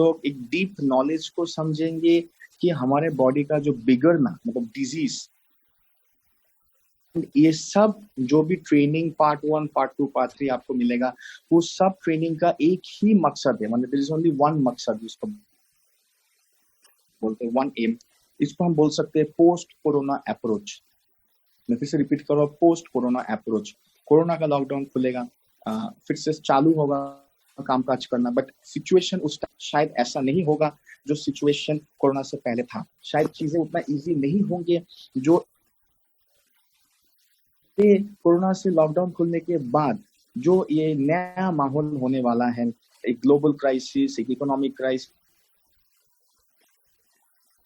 लोग एक deep knowledge को समझेंगे कि हमारे बॉडी का जो बिगड़ना मतलब डिजीज, ये सब जो भी ट्रेनिंग पार्ट 1 पार्ट 2 पार्ट 3 आपको मिलेगा, वो सब ट्रेनिंग का एक ही मकसद है, मतलब देयर इज ओनली वन मकसद, जिसको बोलते हैं वन एम। इसको हम बोल सकते हैं पोस्ट कोरोना अप्रोच। मैं फिर से रिपीट कर रहा हूँ, पोस्ट कोरोना अप्रोच। कोरोना का लॉकडाउन खुलेगा, फिर से चालू होगा कामकाज करना, बट सिचुएशन उस टाइम शायद ऐसा नहीं होगा जो सिचुएशन कोरोना से पहले था। शायद चीजें उतना इजी नहीं होंगे जो कोरोना से लॉकडाउन खुलने के बाद जो ये नया माहौल होने वाला है, एक ग्लोबल क्राइसिस, एक इकोनॉमिक क्राइसिस,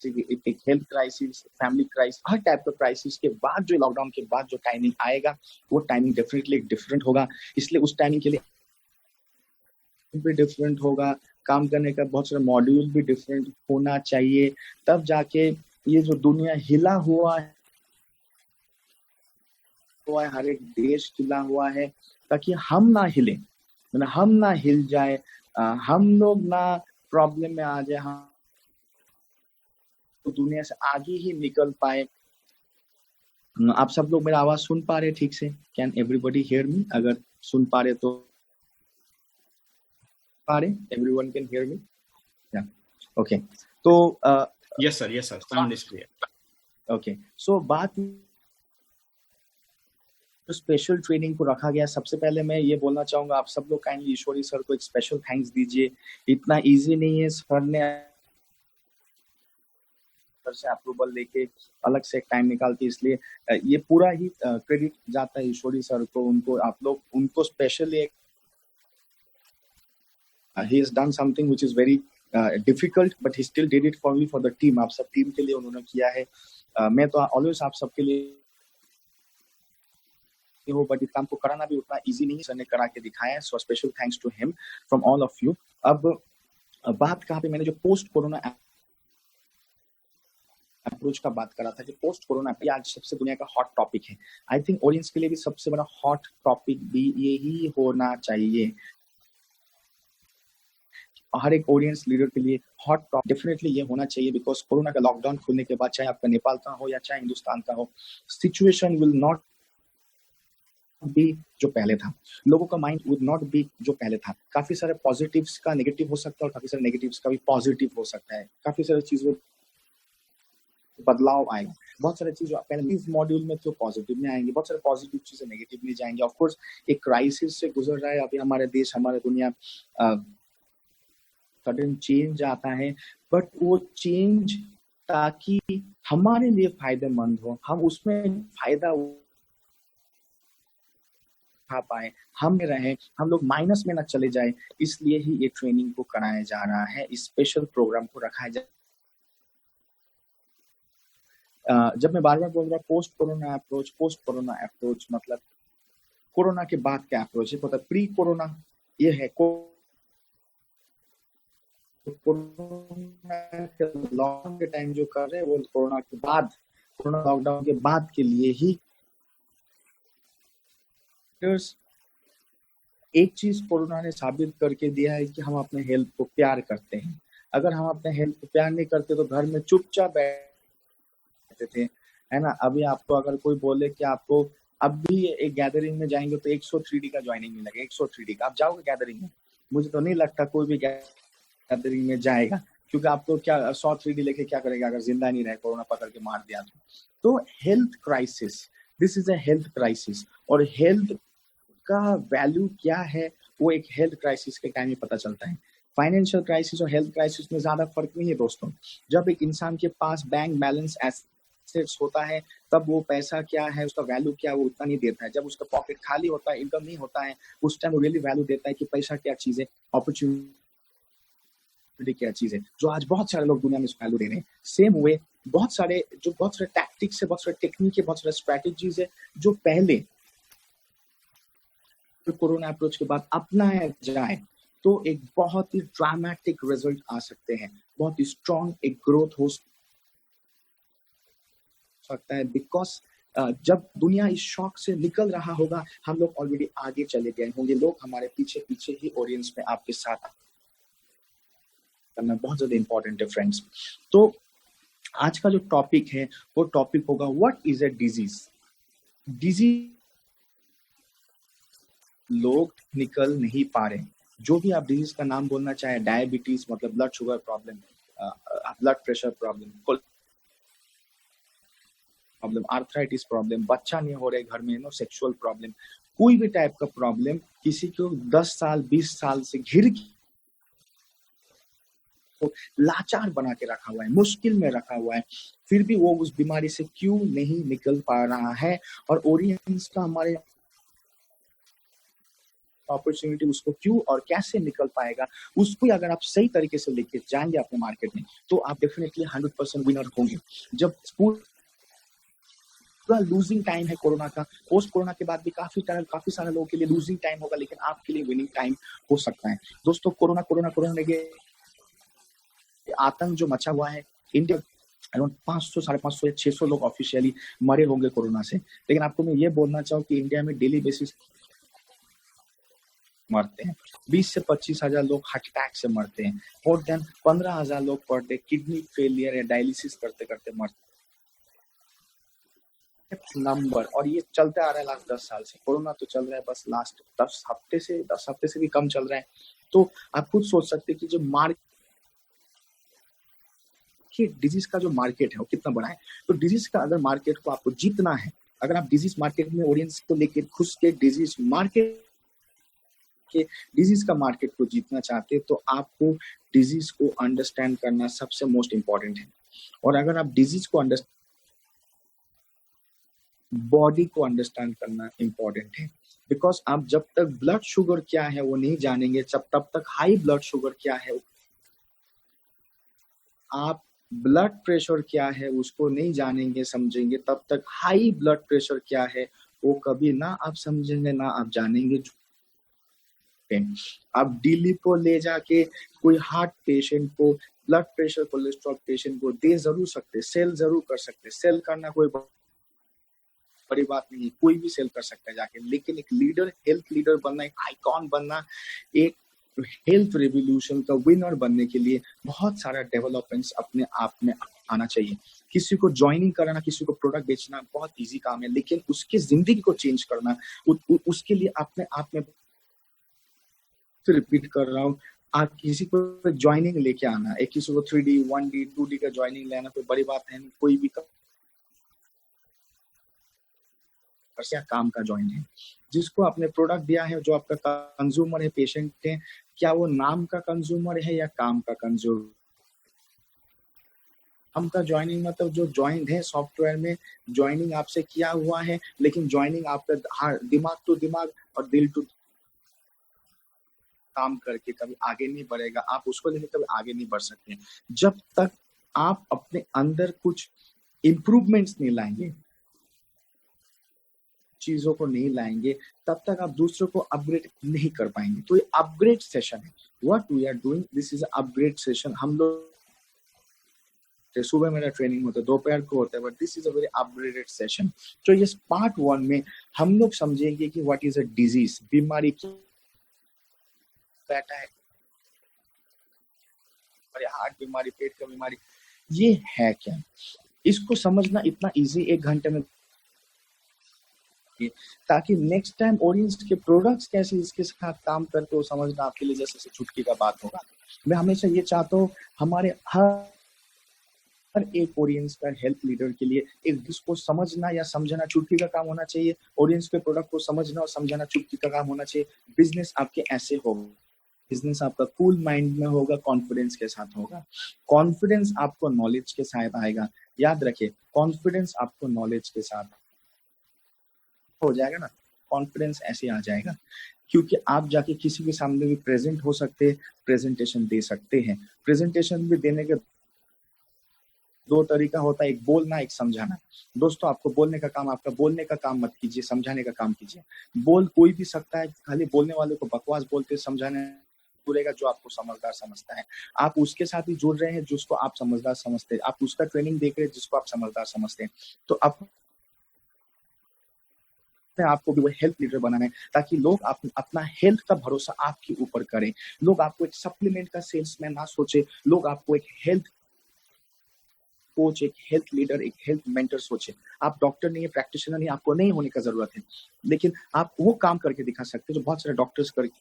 एक हेल्थ क्राइसिस, फैमिली क्राइसिस, हर टाइप का क्राइसिस के बाद जो लॉकडाउन के बाद जो टाइमिंग आएगा, वो टाइमिंग डेफिनेटली डिफरेंट होगा। इसलिए उस टाइमिंग के लिए भी डिफरेंट होगा, काम करने का बहुत सारा मॉड्यूल भी डिफरेंट होना चाहिए, तब जाके ये जो दुनिया हिला हुआ है, हर एक देश हिला हुआ है, ताकि हम ना हिले, मतलब हम ना हिल जाए, हम लोग ना प्रॉब्लम में आ जाए, हम तो दुनिया से आगे ही निकल पाए। आप सब लोग मेरा आवाज सुन पा रहे ठीक से? Can everybody hear me? अगर सुन पा रहे तो पा रहे, एवरीवन कैन हियर मी? या ओके, तो yes sir, sound is clear. Okay, so बात तो स्पेशल ट्रेनिंग को रखा गया। सबसे पहले मैं ये बोलना चाहूंगा, आप सब लोग काइंडली ईश्वरी सर को एक स्पेशल थैंक्स दीजिए। इतना इजी नहीं है, सर ने से अप्रूवल लेके अलग से एक टाइम निकालती, इसलिए ये पूरा ही क्रेडिट जाता है ईश्वरी सर को। उनको आप लोग उनको specially he has done something which is very difficult, but he still did it for me, for the team। आप सब टीम के लिए उन्होंने किया है। मैं तो ऑलवेज आप सबके लिए हो, बट इस काम को कराना भी उतना इजी नहीं, सर ने करा के दिखाया है। So special thanks to him from all of you. अब बात कहाँ पे, मैंने जो पोस्ट कोरोना अप्रोच का बात करा था कि पोस्ट कोरोना आज सबसे दुनिया का हॉट टॉपिक है। आई थिंक ऑडियंस के लिए भी सबसे बड़ा हॉट टॉपिक भी यही होना चाहिए, हर एक ऑडियंस लीडर के लिए हॉट टॉपिक डेफिनेटली ये होना चाहिए, बिकॉज कोरोना का लॉकडाउन खुलने के बाद, चाहे आपका नेपाल का हो या चाहे हिंदुस्तान का हो, सिचुएशन विल नॉट बी जो पहले था। लोगों का माइंड वुड नॉट बी जो पहले था। काफी सारे पॉजिटिव्स का नेगेटिव हो सकता है और काफी सारे नेगेटिव्स का भी पॉजिटिव हो सकता है। काफी सारी चीजों बदलाव आएगा। बहुत सारी चीजें पहले इस मॉड्यूल में तो पॉजिटिव में आएंगे, बहुत सारे पॉजिटिव चीजें नेगेटिव में जाएंगे। ऑफ कोर्स एक क्राइसिस से गुजर रहा है अभी हमारे देश, हमारे दुनिया, सडन चेंज आता है, बट वो चेंज ताकि हमारे लिए फायदेमंद हो, हम उसमें फायदा उठा पाए, हम रहे, हम लोग माइनस में ना चले जाए, इसलिए ही ये ट्रेनिंग को कराया जा रहा है, इस स्पेशल प्रोग्राम को रखा जा। जब मैं बार बार बोल रहा हूँ पोस्ट कोरोना अप्रोच मतलब कोरोना के बाद क्या अप्रोच है, मतलब प्री कोरोना ये है, कोरोना के लॉकडाउन के टाइम जो कर रहे हैं वो कोरोना के बाद, कोरोना लॉकडाउन के बाद के लिए ही। एक चीज कोरोना ने साबित करके दिया है कि हम अपने हेल्थ को प्यार करते हैं। अगर हम अपने हेल्थ को प्यार नहीं करते तो घर में चुपचाप बैठते थे, है ना। अभी आपको अगर कोई बोले कि आपको अब भी एक गैदरिंग में जाएंगे तो 103D का ज्वाइनिंग मिलेगा, 103D का, आप जाओगे गैदरिंग में? मुझे तो नहीं लगता कोई भी गैदरिंग में जाएगा, क्योंकि आप तो क्या 100 3D लेके क्या करेगा अगर जिंदा नहीं रहे, कोरोना पकड़ के मार दिया तो health crisis, this is a health crisis. और हेल्थ का वैल्यू क्या है वो एक हेल्थ क्राइसिस के टाइम में पता चलता है। फाइनेंशियल क्राइसिस और हेल्थ क्राइसिस में ज्यादा फर्क नहीं है दोस्तों। जब एक इंसान के पास बैंक बैलेंस एसेट्स होता है, तब वो पैसा क्या है, उसका वैल्यू क्या है, वो उतना नहीं देता है। जब उसका पॉकेट खाली होता है, इनकम नहीं होता है, उस टाइम वो रियली वैल्यू देता है कि पैसा क्या चीज है, अपॉर्चुनिटी क्या चीज है, जो आज बहुत सारे लोग दुनिया में वैल्यू दे रहे हैं। सेम वे बहुत सारे टैक्टिक्स है, बहुत सारे टेक्निक है, बहुत सारे स्ट्रेटेजीज है जो पहले कोरोना अप्रोच के बाद अपनाया जाए तो एक बहुत ही ड्रामेटिक रिजल्ट आ सकते हैं, बहुत ही स्ट्रॉन्ग एक ग्रोथ हो सकता है। बिकॉज जब दुनिया इस शॉक से निकल रहा होगा, हम लोग ऑलरेडी आगे चले गए होंगे, लोग हमारे पीछे पीछे ही ऑडियंस में आपके साथ करना बहुत ज्यादा इंपॉर्टेंट है फ्रेंड्स। तो आज का जो टॉपिक है वो टॉपिक होगा what is a disease. Disease लोग निकल नहीं पा रहे। जो भी आप डिजीज का नाम बोलना चाहे, डायबिटीज मतलब blood sugar problem, blood pressure problem, arthritis problem, बच्चा नहीं हो रहे घर में, नो सेक्सुअल प्रॉब्लम, कोई भी टाइप का प्रॉब्लम किसी को 10 साल 20 साल से घिर को लाचार बना के रखा हुआ है, मुश्किल में रखा हुआ है, फिर भी वो उस बीमारी से क्यों नहीं निकल पा रहा है। और ओरिएंट्स का हमारे अपॉर्चुनिटी उसको क्यों और कैसे निकल पाएगा, उसको अगर आप सही तरीके से लेके जाएंगे अपने मार्केट में तो आप डेफिनेटली 100% विनर होंगे। जब पूरा लूजिंग टाइम है कोरोना का, पोस्ट कोरोना के बाद भी काफी सारे लोगों के लिए लूजिंग टाइम होगा, लेकिन आपके लिए विनिंग टाइम हो सकता है। दोस्तों कोरोना के आतंक जो मचा हुआ है, इंडिया अराउंड 500 550 या 600 लोग ऑफिशियली मरे होंगे कोरोना से, लेकिन आपको मैं ये बोलना चाहूँ कि इंडिया में डेली बेसिस मरते हैं 20 से 25 हजार लोग हार्ट अटैक से मरते हैं, मोर देन 15,000 लोग पर डे किडनी फेलियर या डायलिसिस करते करते मरते नंबर। और ये चलते आ रहा है लास्ट 10 साल से। कोरोना तो चल रहा है बस लास्ट 10 हफ्ते से भी कम चल रहा है। तो आप खुद सोच सकते हैं कि जो डिजीज का जो मार्केट है वो कितना बड़ा है। तो डिजीज का अगर मार्केट को आपको जीतना है, अगर आप डिजीज मार्केट में ऑडियंस को लेकर घुस के डिजीज का मार्केट को जीतना चाहते हैं तो आपको डिजीज को अंडरस्टैंड करना सबसे मोस्ट इंपॉर्टेंट है। और अगर आप डिजीज को बॉडी को अंडरस्टैंड करना इंपॉर्टेंट है, बिकॉज आप जब तक ब्लड शुगर क्या है वो नहीं जानेंगे, तब तक हाई ब्लड शुगर क्या है, आप ब्लड प्रेशर क्या है उसको नहीं जानेंगे समझेंगे, तब तक हाई ब्लड प्रेशर क्या है वो कभी ना आप समझेंगे ना आप जानेंगे। आप डिलीपो ले जाके कोई हार्ट पेशेंट को, ब्लड प्रेशर कोलेस्ट्रॉल पेशेंट को दे जरूर सकते, सेल जरूर कर सकते, सेल करना कोई बड़ी बात नहीं है, कोई भी सेल कर सकता है जाके, लेकिन एक लीडर, हेल्थ लीडर बनना, एक आइकॉन बनना, एक हेल्थ रेवोल्यूशन का विनर बनने के लिए बहुत सारा डेवलपमेंट्स अपने आप में आना चाहिए। किसी को ज्वाइनिंग कराना, किसी को प्रोडक्ट बेचना बहुत इजी काम है, लेकिन उसकी जिंदगी को चेंज करना उसके लिए अपने आप में, रिपीट कर रहा हूँ, आप किसी को ज्वाइनिंग लेके आना, एक किसी को 3D 1D 2D का ज्वाइनिंग लेना कोई बड़ी बात है नहीं। कोई भी काम का ज्वाइन है, जिसको आपने प्रोडक्ट दिया है, जो आपका कंज्यूमर है, पेशेंट है, क्या वो नाम का कंज्यूमर है या काम का कंज्यूमर। हम का ज्वाइनिंग मतलब जो ज्वाइन है सॉफ्टवेयर में, ज्वाइनिंग आपसे किया हुआ है, लेकिन ज्वाइनिंग आपका दिमाग टू दिमाग और दिल टू काम करके कभी आगे नहीं बढ़ेगा, आप उसको लेकर कभी आगे नहीं बढ़ सकते जब तक आप अपने अंदर कुछ इंप्रूवमेंट्स नहीं लाएंगे, चीजों को नहीं लाएंगे, तब तक आप दूसरों को अपग्रेड नहीं कर पाएंगे। तो ये अपग्रेड सेशन है, what we are doing, this is upgrade session. हम लोग सुबह मेरा ट्रेनिंग होता है, दोपहर को होता है, but this is a very upgraded session. तो ये पार्ट 1 में हम लोग समझेंगे कि व्हाट इज अ डिजीज, बीमारी बैठा है, हार्ट बीमारी, पेट का बीमारी, ये है क्या, इसको समझना इतना इजी 1 घंटे में, ताकि नेक्स्ट टाइम ऑडियंस के प्रोडक्ट्स कैसे इसके साथ काम करते हो समझना आपके लिए जैसे छुटकी का बात होगा। मैं हमेशा ये चाहता हूँ हमारे हर एक ऑडियंस का हेल्थ लीडर के लिए एक जिसको समझना या समझना चुटकी का काम होना चाहिए, ऑडियंस के प्रोडक्ट को समझना और समझाना चुटकी का काम होना चाहिए। बिजनेस आपके ऐसे होगा, बिजनेस आपका कूल माइंड में होगा, कॉन्फिडेंस के साथ होगा। कॉन्फिडेंस आपको नॉलेज के साथ आएगा, याद रखिए, कॉन्फिडेंस आपको नॉलेज के साथ हो जाएगा ना, कॉन्फिडेंस ऐसे आ जाएगा, क्योंकि आप जाके किसी के सामने भी प्रेजेंट हो सकते हैं, प्रेजेंटेशन दे सकते हैं। प्रेजेंटेशन भी देने के 2 तरीका होता है, एक बोलना, एक समझाना। दोस्तों आपको बोलने का काम, आपका बोलने का काम मत कीजिए, समझाने का काम कीजिए। बोल कोई भी सकता है, खाली बोलने वाले को बकवास बोलते, समझाने जुड़ेगा जो आपको समझदार समझता है। आप उसके साथ ही जुड़ रहे हैं जिसको आप समझदार समझते हैं, आप उसका ट्रेनिंग देख रहे हैं जिसको आप समझदार समझते हैं। तो आप आपको भी वो हेल्थ लीडर बनाना है ताकि लोग अपना हेल्थ का भरोसा आपके ऊपर करें। लोग आपको एक सप्लीमेंट का सेल्समैन ना सोचे, लोग आपको एक हेल्थ कोच, एक हेल्थ लीडर, एक हेल्थ मेंटर सोचे। आप डॉक्टर नहीं है, प्रैक्टिशनर नहीं, आपको नहीं होने का जरूरत है, लेकिन आप वो काम करके दिखा सकते हैं जो बहुत सारे डॉक्टर्स करके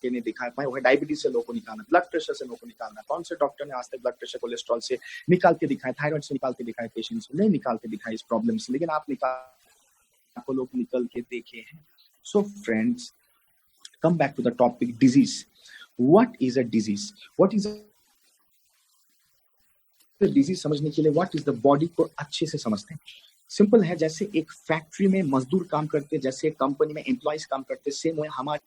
नहीं दिखा पाए। वो है डायबिटीज से लोगों को निकालना, ब्लड प्रेशर से लोगों को निकालना। कौन से डॉक्टर ने आज तक ब्लड प्रेशर, कोलेस्ट्रॉल से निकाल के दिखाए, थायराइड से निकाल के दिखाए, पेशेंट से नहीं निकाल के दिखाए इस प्रॉब्लम से, लेकिन आप आपको लोग निकल के देखे हैं। So friends, come back to the topic disease. What is a disease? What is a disease समझने के लिए what is the body को अच्छे से समझते हैं। सिंपल है, जैसे एक फैक्ट्री में मजदूर काम करते, जैसे एक कंपनी में एम्प्लॉइज काम करते, सेम वे हमारे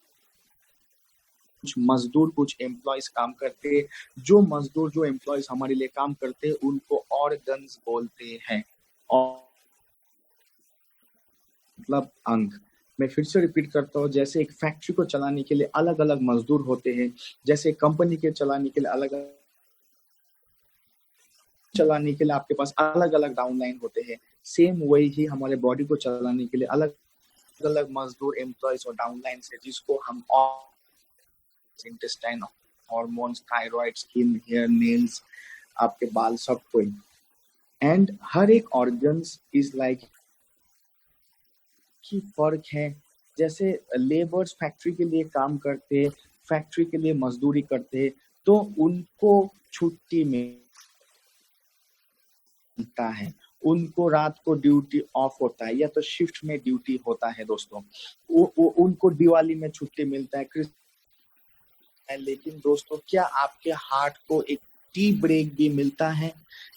कुछ मजदूर, कुछ एम्प्लॉइज काम करते। जो मजदूर, जो एम्प्लॉइज हमारे लिए काम करते, उनको ऑर्गन्स बोलते हैं, और मतलब अंग। मैं फिर से रिपीट करता हूँ, जैसे एक फैक्ट्री को चलाने के लिए अलग अलग मजदूर होते हैं, जैसे कंपनी के चलाने के लिए अलग चलाने के लिए आपके पास अलग अलग डाउनलाइन होते हैं, सेम वही ही हमारे बॉडी को चलाने के लिए अलग अलग मजदूर, एम्प्लॉइज और डाउनलाइन है, जिसको हम intestine, hormones, thyroid, skin, hair, nails, आपके बाल, सब कोई। एंड हर एक ऑर्गन्स इज लाइक की फर्क है। जैसे लेबर्स फैक्ट्री के लिए काम करते, फैक्ट्री के लिए मजदूरी करते, तो उनको छुट्टी मिलता है, उनको रात को ड्यूटी ऑफ होता है, या तो शिफ्ट में ड्यूटी होता है दोस्तों। उनको दिवाली में छुट्टी मिलता है, लेकिन दोस्तों क्या आपके हार्ट को एक टी ब्रेक भी मिलता है?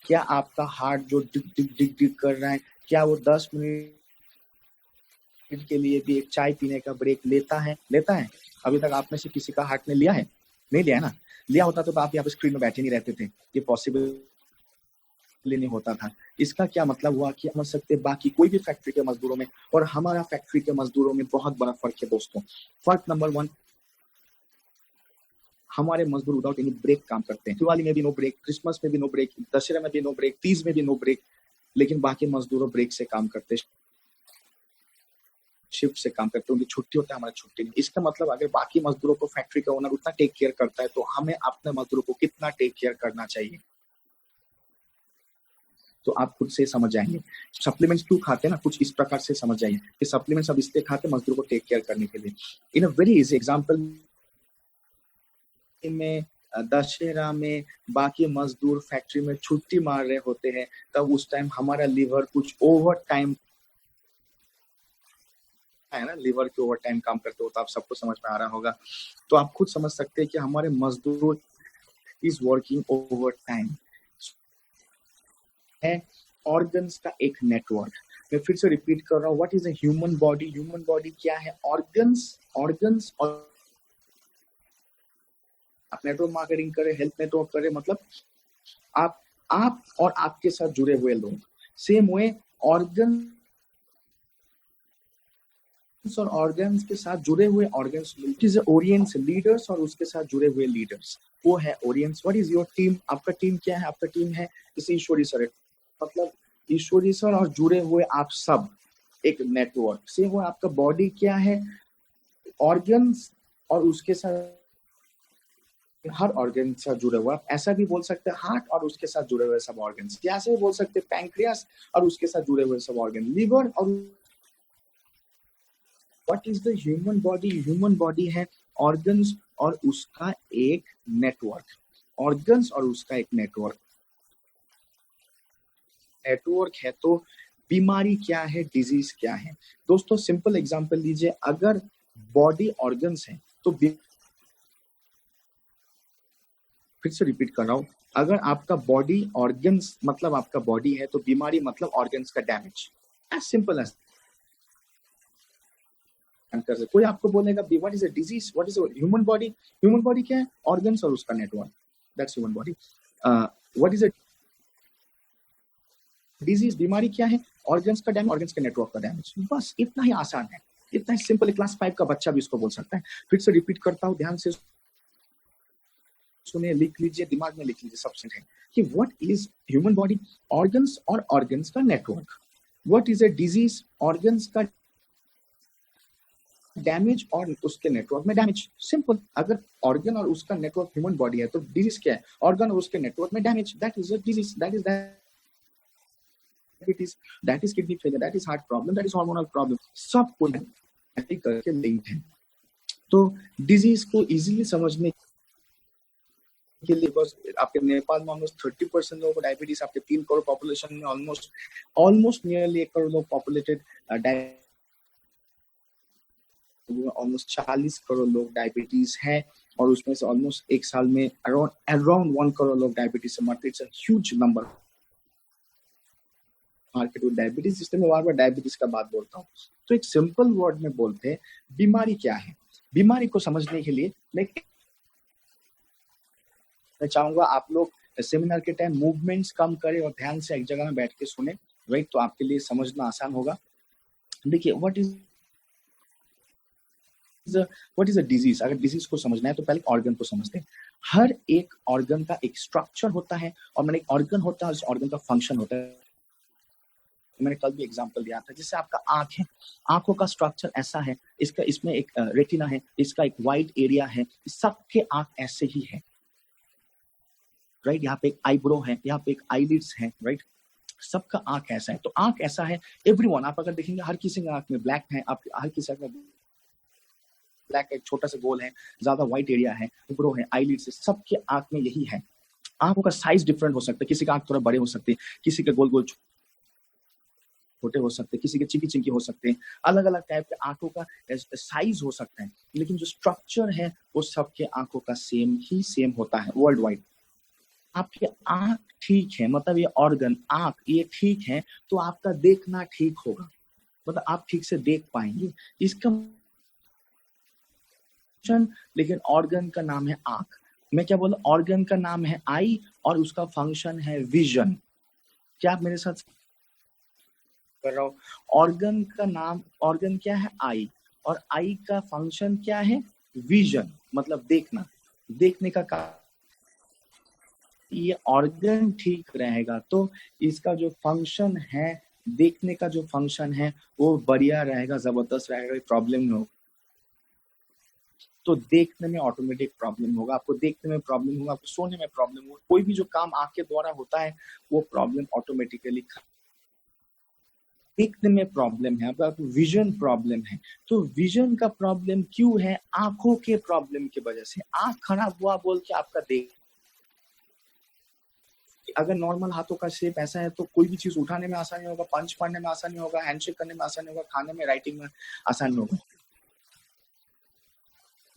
क्या आपका हार्ट जो डिग डिग डिग डिग कर रहा है, क्या वो 10 मिनट के लिए भी एक चाय पीने का ब्रेक लेता है? अभी तक आप में से किसी का हार्ट ने लिया है? नहीं लिया है ना। लिया होता तो आप यहाँ पे स्क्रीन में बैठे नहीं रहते थे, ये पॉसिबल नहीं होता था। इसका क्या मतलब हुआ कि समझ सकते बाकी कोई भी फैक्ट्री के मजदूरों में और हमारा फैक्ट्री के मजदूरों में बहुत बड़ा फर्क है दोस्तों। फर्क नंबर 1, हमारे मजदूर विदाउट एनी ब्रेक काम करते हैं। दिवाली में भी नो ब्रेक, क्रिसमस में भी नो ब्रेक, दशहरा में भी नो ब्रेक, तीज में भी नो ब्रेक, लेकिन बाकी मजदूरों ब्रेक से काम करते हैं, शिफ्ट से काम करते हैं, उनकी छुट्टी होता है, हमारा छुट्टी नहीं। इसका मतलब अगर बाकी मजदूरों को फैक्ट्री का ओनर उतना टेक केयर करता है, तो हमें अपने मजदूरों को कितना टेक केयर करना चाहिए, तो आप खुद से समझ जाएंगे। सप्लीमेंट्स क्यों खाते हैं ना, कुछ इस प्रकार से समझ जाइए कि सप्लीमेंट्स अब इसलिए खाते हैं मजदूरों को टेक केयर करने के लिए। इन अ वेरी इजी एग्जांपल में दशहरा में बाकी मजदूर फैक्ट्री में छुट्टी मार रहे होते हैं, तब उस टाइम हमारा लीवर कुछ ओवर टाइम है ना, लीवर के ओवर टाइम काम करते हो, तो आप सबको समझ में आ रहा होगा। तो आप खुद समझ सकते हैं कि हमारे मजदूर इज वर्किंग ओवर टाइम है। ऑर्गन्स का एक नेटवर्क, मैं फिर से रिपीट कर रहा हूँ, what is a human body? Human body क्या है? ऑर्गन्स और आप नेटवर्क मार्केटिंग करें, हेल्थ नेटवर्क करें, मतलब आप और आपके साथ जुड़े हुए लोग। सेम वे ऑर्गन्स और ऑर्गन्स के साथ जुड़े हुए ऑर्गन्स, ओरियंस, लीडर्स और उसके साथ जुड़े हुए लीडर्स, वो है Orions. What is your team? आपका टीम क्या है? आपका टीम है जैसे ईश्वरी सर, मतलब ईश्वरी सर और जुड़े हुए आप सब एक नेटवर्क से। वो आपका बॉडी क्या है? ऑर्गन्स और उसके साथ हर ऑर्गन से जुड़े हुए। आप ऐसा भी बोल सकते हैं हार्ट और उसके साथ जुड़े हुए सब ऑर्गन्स, या ऐसे भी बोल सकते हैं पैंक्रियास और उसके साथ जुड़े हुए सब ऑर्गन, लिवर और। What is the human body? Human body है ऑर्गन्स और उसका एक नेटवर्क, ऑर्गन्स और उसका एक नेटवर्क है। तो बीमारी क्या है, डिजीज क्या है? दोस्तों सिंपल एग्जांपल लीजिए, अगर बॉडी ऑर्गन्स है तो फिर से रिपीट कर रहा हूं, अगर आपका बॉडी ऑर्गन्स मतलब आपका बॉडी है, तो बीमारी मतलब ऑर्गन्स का डैमेज। As simple as. कोई आपको बोलेगा what is a disease, what is a human body? Human body क्या है? ऑर्गन्स और उसका network, that's human body. What is a disease? बीमारी क्या है? ऑर्गन्स का डैमेज, ऑर्गन्स के नेटवर्क का डैमेज। बस इतना ही आसान है, इतना ही सिंपल है। क्लास 5 का बच्चा भी इसको बोल सकता है। फिर से रिपीट करता हूँ, ध्यान से सुनिए, लिख लीजिए, दिमाग में लिख लीजिए सबसे है कि what is human body? Organs और ऑर्गन्स का network. What is a disease? Organs का डैमेज और उसके नेटवर्क में डैमेज। सिंपल। अगर ऑर्गन और उसका नेटवर्क ह्यूमन बॉडी है तो डिजीज क्या है? ऑर्गन और उसके नेटवर्क में damage, that is a disease. That is diabetes, that is kidney failure, that is heart problem, that is hormonal problem. सब कुछ करके लिंक्ड है। तो डिजीज को इजीली समझने के लिए बस आपके नेपाल में ऑलमोस्ट 30% लोगों को डायबिटीज, आपके 3 करोड़ पॉपुलेशन में ऑलमोस्ट नियरली 1 करोड़ लोग पॉपुलेटेड ऑलमोस्ट 40 करोड़ लोग डायबिटीज है, और उसमें से ऑलमोस्ट एक साल में अराउंड 1 करोड़ लोग डायबिटीज से मरते। It's a huge number market with diabetes. System में बार-बार डायबिटीज का बात बोलता हूँ। तो एक सिंपल वर्ड में बोलते हैं बीमारी क्या है। बीमारी को समझने के लिए मैं चाहूंगा आप लोग सेमिनार के टाइम मूवमेंट्स कम करें और ध्यान से एक जगह में बैठ के सुने, राइट? तो आपके लिए समझना आसान होगा। देखिए, व्हाट इज अ डिजीज। अगर डिजीज को समझना है तो पहले ऑर्गन को समझते हैं। हर एक ऑर्गन का एक स्ट्रक्चर होता है, और मैंने एक ऑर्गन होता है, उस ऑर्गन का फंक्शन होता है। मैंने कल भी एग्जांपल दिया था, जैसे आपका आंख है, आंखों का स्ट्रक्चर ऐसा है, इसमें एक रेटिना है, इसका एक वाइट एरिया है, सबके आंख ऐसे ही है, राइट? यहाँ पे एक आईब्रो है, यहाँ पे एक आईलिड्स है, राइट? सबका आंख ऐसा है। तो आंख ऐसा है, एवरीवन। आप अगर देखेंगे हर किसी का आंख में ब्लैक है, आप हर किसी का ब्लैक, एक छोटा सा गोल है, ज्यादा व्हाइट एरिया है, आईब्रो है, आईलिड्स है, सबके आंख में यही है। आंखों का साइज डिफरेंट हो सकता है, किसी का आंख थोड़ा बड़े हो सकते हैं, किसी के गोल गोल छोटे हो सकते हैं, किसी के चिंकी चिंकी हो सकते हैं, अलग अलग टाइप के आंखों का साइज हो सकता है, लेकिन जो स्ट्रक्चर है वो सबके आंखों का सेम होता है वर्ल्ड वाइड। आपकी आंख ठीक है, मतलब ये ऑर्गन आंख ये ठीक है, तो आपका देखना ठीक होगा, मतलब आप ठीक से देख पाएंगे। इसका लेकिन ऑर्गन का नाम है आंख। मैं क्या बोला? ऑर्गन का नाम है आई और उसका फंक्शन है विजन। क्या आप मेरे साथ कर रहा हूं? ऑर्गन का नाम, ऑर्गन क्या है? आई, और आई का फंक्शन क्या है? विजन, मतलब देखना, देखने का काम। ये ऑर्गन ठीक रहेगा तो इसका जो फंक्शन है, देखने का जो फंक्शन है वो बढ़िया रहेगा, जबरदस्त रहेगा, प्रॉब्लम नहीं होगा। तो देखने में ऑटोमेटिक प्रॉब्लम होगा, आपको देखने में प्रॉब्लम होगा, आपको सोने में प्रॉब्लम होगा, कोई भी जो काम आंख के द्वारा होता है वो प्रॉब्लम ऑटोमेटिकली। देखने में प्रॉब्लम है, आपको विजन प्रॉब्लम है, तो विजन का प्रॉब्लम क्यों है? आंखों के प्रॉब्लम की वजह से। आंख खराब हुआ बोल के आपका देख, अगर नॉर्मल हाथों का शेप ऐसा है तो कोई भी चीज उठाने में आसानी होगा, पंच पढ़ने में आसानी होगा, हैंडशेक करने में आसानी होगा, खाने में, राइटिंग में आसानी होगा।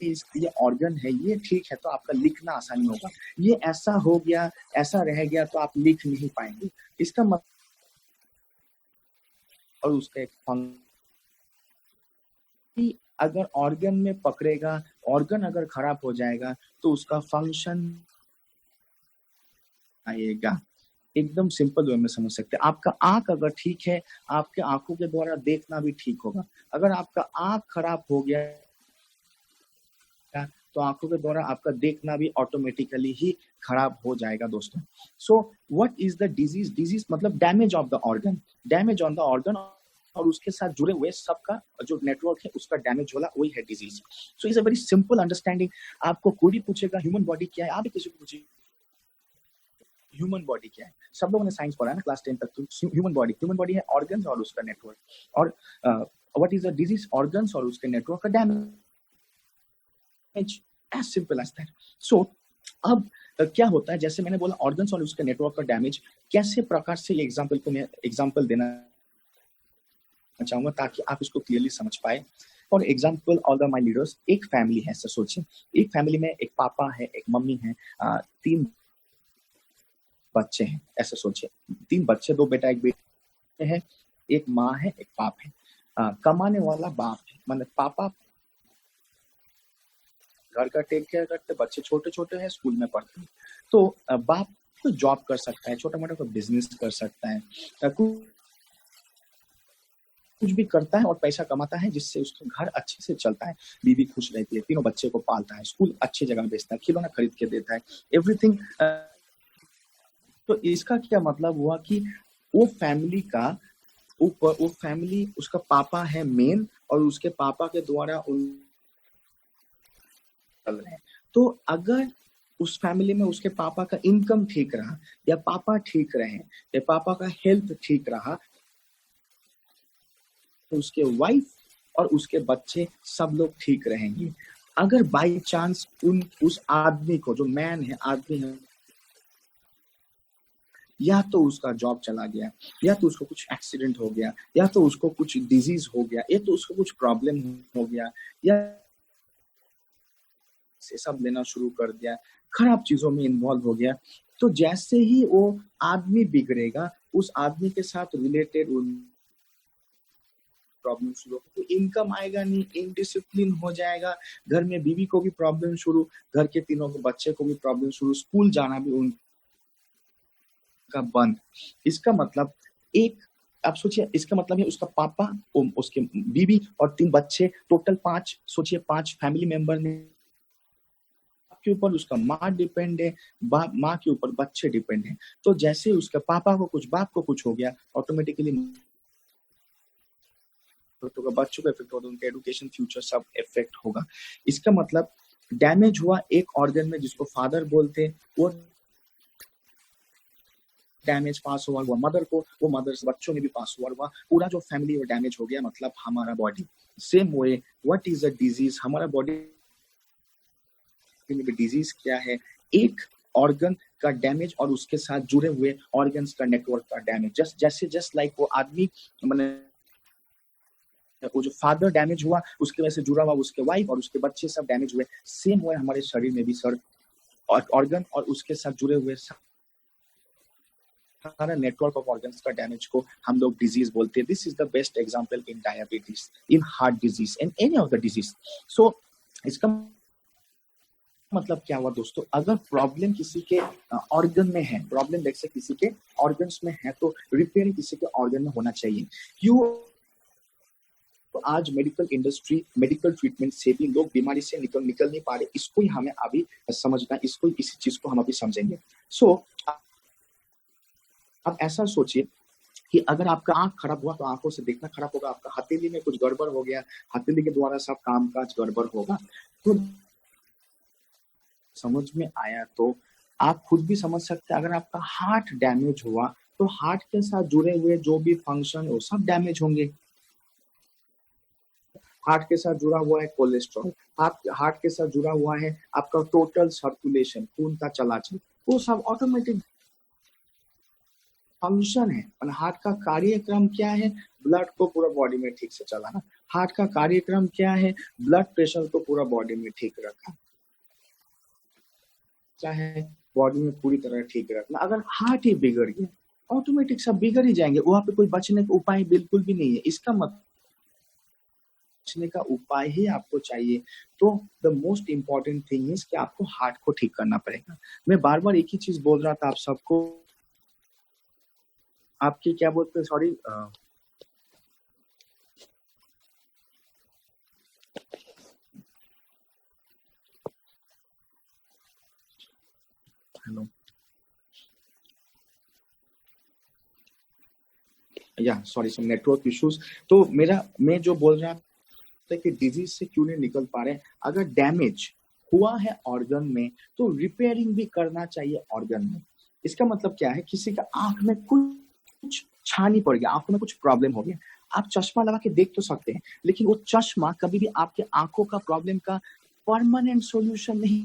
ये ऑर्गन है, ये ठीक है तो आपका लिखना आसानी होगा। ये ऐसा हो गया, ऐसा रह गया तो आप लिख नहीं पाएंगे। इसका मतलब, और उसका एक फंक्शन, अगर ऑर्गन में पकड़ेगा, ऑर्गन अगर खराब हो जाएगा तो उसका फंक्शन आएगा। एकदम सिंपल वे में समझ सकते हैं। आपका आंख अगर ठीक है, आपके आंखों के द्वारा देखना भी ठीक होगा। अगर आपका आंख खराब हो गया तो आंखों के द्वारा आपका देखना भी ऑटोमेटिकली ही खराब हो जाएगा दोस्तों। So what is the disease? Disease मतलब damage of the organ, damage on the organ, और उसके साथ जुड़े हुए सबका जो नेटवर्क है उसका डैमेज होला, वही है disease. So is a very simple understanding. आपको कोई भी पूछेगा ह्यूमन बॉडी क्या है, आप भी किसी को पूछिए ह्यूमन बॉडी क्या है, सब लोगों ने साइंस पढ़ा है ना क्लास 10 तक। तो ह्यूमन बॉडी है ऑर्गन्स और उसका नेटवर्क, और what is the disease? Organs और उसके नेटवर्क का damage, as simple as that. So अब क्या होता है, जैसे मैंने बोला ऑर्गन्स और उसके नेटवर्क का डैमेज, कैसे प्रकार से, ये एग्जांपल को मैं एग्जांपल देना चाहूंगा ताकि आप इसको क्लियरली समझ पाए। For example, all the my leaders, एक फैमिली है, ऐसा सोचिए, एक फैमिली में एक पापा है, एक मम्मी है, 3 बच्चे हैं, ऐसा सोचिए। 3 बच्चे, 2 बेटा 1 बेटी है, एक माँ है, एक बाप है। कमाने वाला बाप है, मतलब पापा घर का टेक केयर करते, बच्चे छोटे छोटे हैं, स्कूल में पढ़ते हैं। तो बाप तो जॉब कर सकता है, छोटा मोटा कोई बिजनेस कर सकता है, कुछ भी करता है और पैसा कमाता है, जिससे उसका घर अच्छे से चलता है, बीवी खुश रहती है, तीनों बच्चे को पालता है, स्कूल अच्छी जगह में भेजता है, खिलौना खरीद के देता है, एवरीथिंग। तो इसका क्या मतलब हुआ कि वो फैमिली का ऊपर वो फैमिली, उसका पापा है मेन और उसके पापा के द्वारा चल रहे हैं। तो अगर उस फैमिली में उसके पापा का इनकम ठीक रहा या पापा ठीक रहे या पापा का हेल्थ ठीक रहा, तो उसके वाइफ और उसके बच्चे सब लोग ठीक रहेंगे। अगर बाई चांस उस आदमी को, जो मैन है, आदमी है, या तो उसका जॉब चला गया, या तो उसको कुछ एक्सीडेंट हो गया, या तो उसको कुछ डिजीज हो गया, या तो उसको कुछ प्रॉब्लम हो गया, या से सब लेना शुरू कर दिया, खराब चीजों में इन्वॉल्व हो गया, तो जैसे ही वो आदमी बिगड़ेगा, उस आदमी के साथ रिलेटेड प्रॉब्लम शुरू हो, तो इनकम आएगा नहीं, इनडिसिप्लिन हो जाएगा, घर में बीवी को भी प्रॉब्लम शुरू, घर के तीनों को बच्चे को भी प्रॉब्लम शुरू, स्कूल जाना भी उनका बंद। इसका मतलब एक, आप सोचिए, इसका मतलब है उसका पापा, उसके बीवी और 3 बच्चे, टोटल 5, सोचिए 5 फैमिली मेंबर में के ऊपर उसका माँ डिपेंड है, माँ के ऊपर बच्चे डिपेंड है। तो जैसे उसके पापा को कुछ, बाप को कुछ हो गया, ऑटोमेटिकली तो बच्चों को इफेक्ट होगा, उनका एजुकेशन, फ्यूचर सब इफेक्ट होगा। इसका मतलब डैमेज हुआ एक ऑर्गन में जिसको फादर बोलते, वो डैमेज पास हुआ मदर को, वो मदर से बच्चों में भी पास हुआ, पूरा जो फैमिली वो डैमेज हो गया, मतलब हमारा body. Same way what is a disease, हमारा बॉडी में डिजीज क्या है, एक ऑर्गन का डैमेज और उसके साथ जुड़े हुए ऑर्गन्स का नेटवर्क का डैमेज। जस्ट लाइक वो आदमी, मैंने वो जो फादर डैमेज हुआ, उसके वजह से जुड़ा हुआ उसके वाइफ और उसके बच्चे सब डैमेज हुए, सेम हुआ हमारे शरीर में भी सर, और ऑर्गन और उसके साथ जुड़े हुए सारा नेटवर्क ऑफ ऑर्गन्स का डैमेज को हम लोग डिजीज बोलते हैं। This is the best example in diabetes, in heart disease, in any of the disease. So इसका मतलब क्या हुआ दोस्तों, अगर प्रॉब्लम किसी के ऑर्गन में है, प्रॉब्लम देख से किसी के ऑर्गन्स में है, तो रिपेयर किसी के ऑर्गन में होना चाहिए। क्यों? तो आज मेडिकल इंडस्ट्री, मेडिकल ट्रीटमेंट से भी लोग बीमारी से निकल नहीं पा रहे, इसको ही हमें अभी समझना, इसको, इसी चीज को हम अभी समझेंगे। सो अब ऐसा सोचिए कि अगर आपका आंख खराब हुआ तो आंखों से देखना खराब होगा, आपका हथेली में कुछ गड़बड़ हो गया, हथेली के द्वारा सब कामकाज गड़बड़ होगा। तो समझ में आया? तो आप खुद भी समझ सकते हैं, अगर आपका हार्ट डैमेज हुआ तो हार्ट के साथ जुड़े हुए जो भी फंक्शन वो सब डैमेज होंगे। हार्ट के साथ जुड़ा हुआ है कोलेस्ट्रॉल, हार्ट के साथ जुड़ा हुआ है आपका टोटल सर्कुलेशन, खून का चलाचल, वो सब ऑटोमेटिक फंक्शन है। और हार्ट का कार्यक्रम क्या है? ब्लड को पूरा बॉडी में ठीक से चलाना। हार्ट का कार्यक्रम क्या है? ब्लड प्रेशर को पूरा बॉडी में ठीक रखना, चाहे बॉडी में पूरी तरह ठीक रखना। अगर हार्ट ही बिगड़ गया, ऑटोमेटिक सब बिगड़ ही जाएंगे, वहां पे कोई बचने का उपाय बिल्कुल भी नहीं है। इसका मतलब बचने का उपाय ही आपको चाहिए। तो the most important thing is कि आपको हार्ट को ठीक करना पड़ेगा। मैं बार बार एक ही चीज बोल रहा था आप सबको, आपकी क्या बोलते हैं, सॉरी, हेलो, या सॉरी, सम नेटवर्क इश्यूज। तो मैं जो बोल रहा था कि डिजीज से क्यों नहीं निकल पा रहे, अगर डैमेज हुआ है ऑर्गन में तो रिपेयरिंग भी करना चाहिए ऑर्गन में। इसका मतलब क्या है, किसी का आंख में कुछ छानी पड़ गया, आंखों में कुछ प्रॉब्लम हो गया, आप चश्मा लगा के देख तो सकते हैं, लेकिन वो चश्मा कभी भी आपके आंखों का प्रॉब्लम का परमानेंट सॉल्यूशन नहीं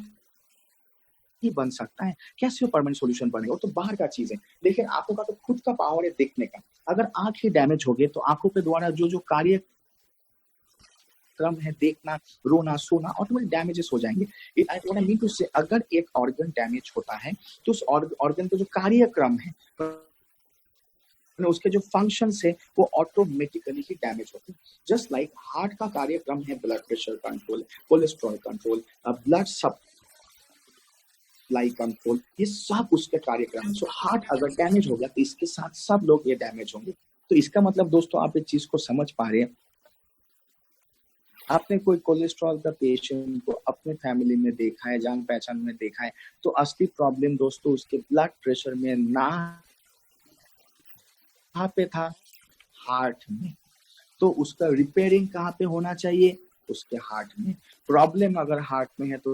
बन सकता है। कैसे वो परमानेंट सॉल्यूशन बनेगा? वो तो बाहर का चीज है, लेकिन आंखों का तो खुद का पावर है देखने का। अगर आंख ही डैमेज हो गए तो आंखों के द्वारा जो कार्य क्रम है, देखना, रोना, सोना, ऑटोमेटिक डैमेजेस हो जाएंगे। आई मीन टू से, अगर एक ऑर्गन डैमेज होता है तो उस ऑर्गन का जो कार्यक्रम है, उसके जो फंक्शंस है, वो ऑटोमेटिकली ही डैमेज होते हैं। जस्ट लाइक हार्ट का कार्यक्रम है blood pressure control, cholesterol control, blood supply control, ये सब उसके कार्यक्रम है। सो हार्ट अगर डैमेज हो गया तो इसके साथ सब लोग ये डैमेज होंगे। तो इसका मतलब दोस्तों, आप इस चीज को समझ पा रहे हैं, आपने कोई कोलेस्ट्रॉल का पेशेंट को अपने फैमिली में देखा है, जान पहचान में देखा है, तो असली प्रॉब्लम दोस्तों उसके ब्लड प्रेशर में ना पे था, हार्ट में। तो उसका रिपेयरिंग कहाँ पे होना चाहिए? उसके हार्ट में। प्रॉब्लम अगर हार्ट में है तो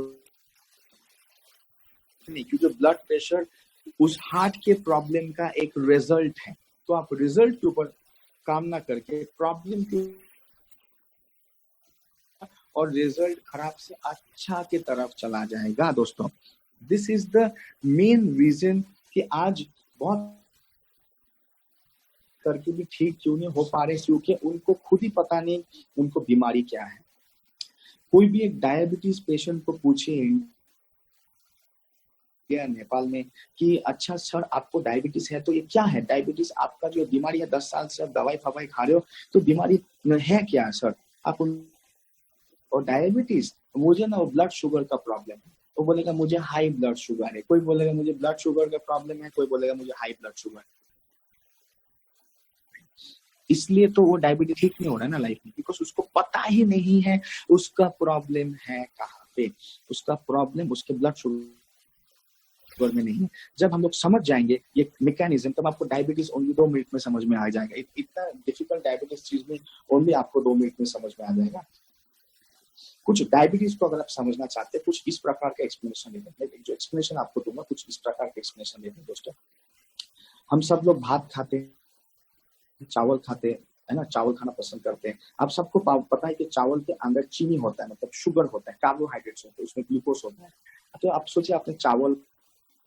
नहीं, क्योंकि ब्लड प्रेशर उस हार्ट के प्रॉब्लम का एक रिजल्ट है। तो आप रिजल्ट के ऊपर काम ना करके प्रॉब्लम के और रिजल्ट खराब से अच्छा की तरफ चला जाएगा दोस्तों। This is the main reason कि आज बहुत करके भी ठीक क्यों नहीं हो पा रहे, क्योंकि उनको खुद ही पता नहीं उनको बीमारी क्या है। कोई भी एक डायबिटीज पेशेंट को पूछे या नेपाल में कि अच्छा सर आपको डायबिटीज है तो ये क्या है? डायबिटीज आपका जो बीमारी है, 10 साल से आप दवाई फवाई खा रहे हो, तो बीमारी है क्या सर? आप और डायबिटीज, मुझे ना वो ब्लड शुगर का प्रॉब्लम है। वो बोलेगा मुझे हाई ब्लड शुगर है, कोई बोलेगा मुझे ब्लड शुगर का प्रॉब्लम है, कोई बोलेगा मुझे हाई ब्लड शुगर है। इसलिए तो वो डायबिटीज ठीक नहीं हो रहा है ना लाइफ में, बिकॉज उसको पता ही नहीं है उसका प्रॉब्लम है कहाँ पे। उसका प्रॉब्लम उसके ब्लड शुगर में नहीं है। जब हम लोग समझ जाएंगे ये मैकेनिज्म, तब आपको डायबिटीज ओनली 2 मिनट में समझ में आ जाएगा। इतना डिफिकल्ट डायबिटीज चीज में ओनली आपको 2 मिनट में समझ में आ जाएगा। कुछ डायबिटीज को अगर आप समझना चाहते हैं, कुछ इस प्रकार का एक्सप्लेनेशन देते हैं। जो एक्सप्लेनेशन आपको दूंगा कुछ इस प्रकार का एक्सप्लेनेशन देते हैं दोस्तों। हम सब लोग भात खाते हैं, चावल खाते हैं, है ना, चावल खाना पसंद करते हैं। आप सबको पता है कि चावल के अंदर चीनी होता है, मतलब शुगर होता है, कार्बोहाइड्रेट्स होते हैं, उसमें ग्लूकोज होता है। तो आप सोचिए आपने चावल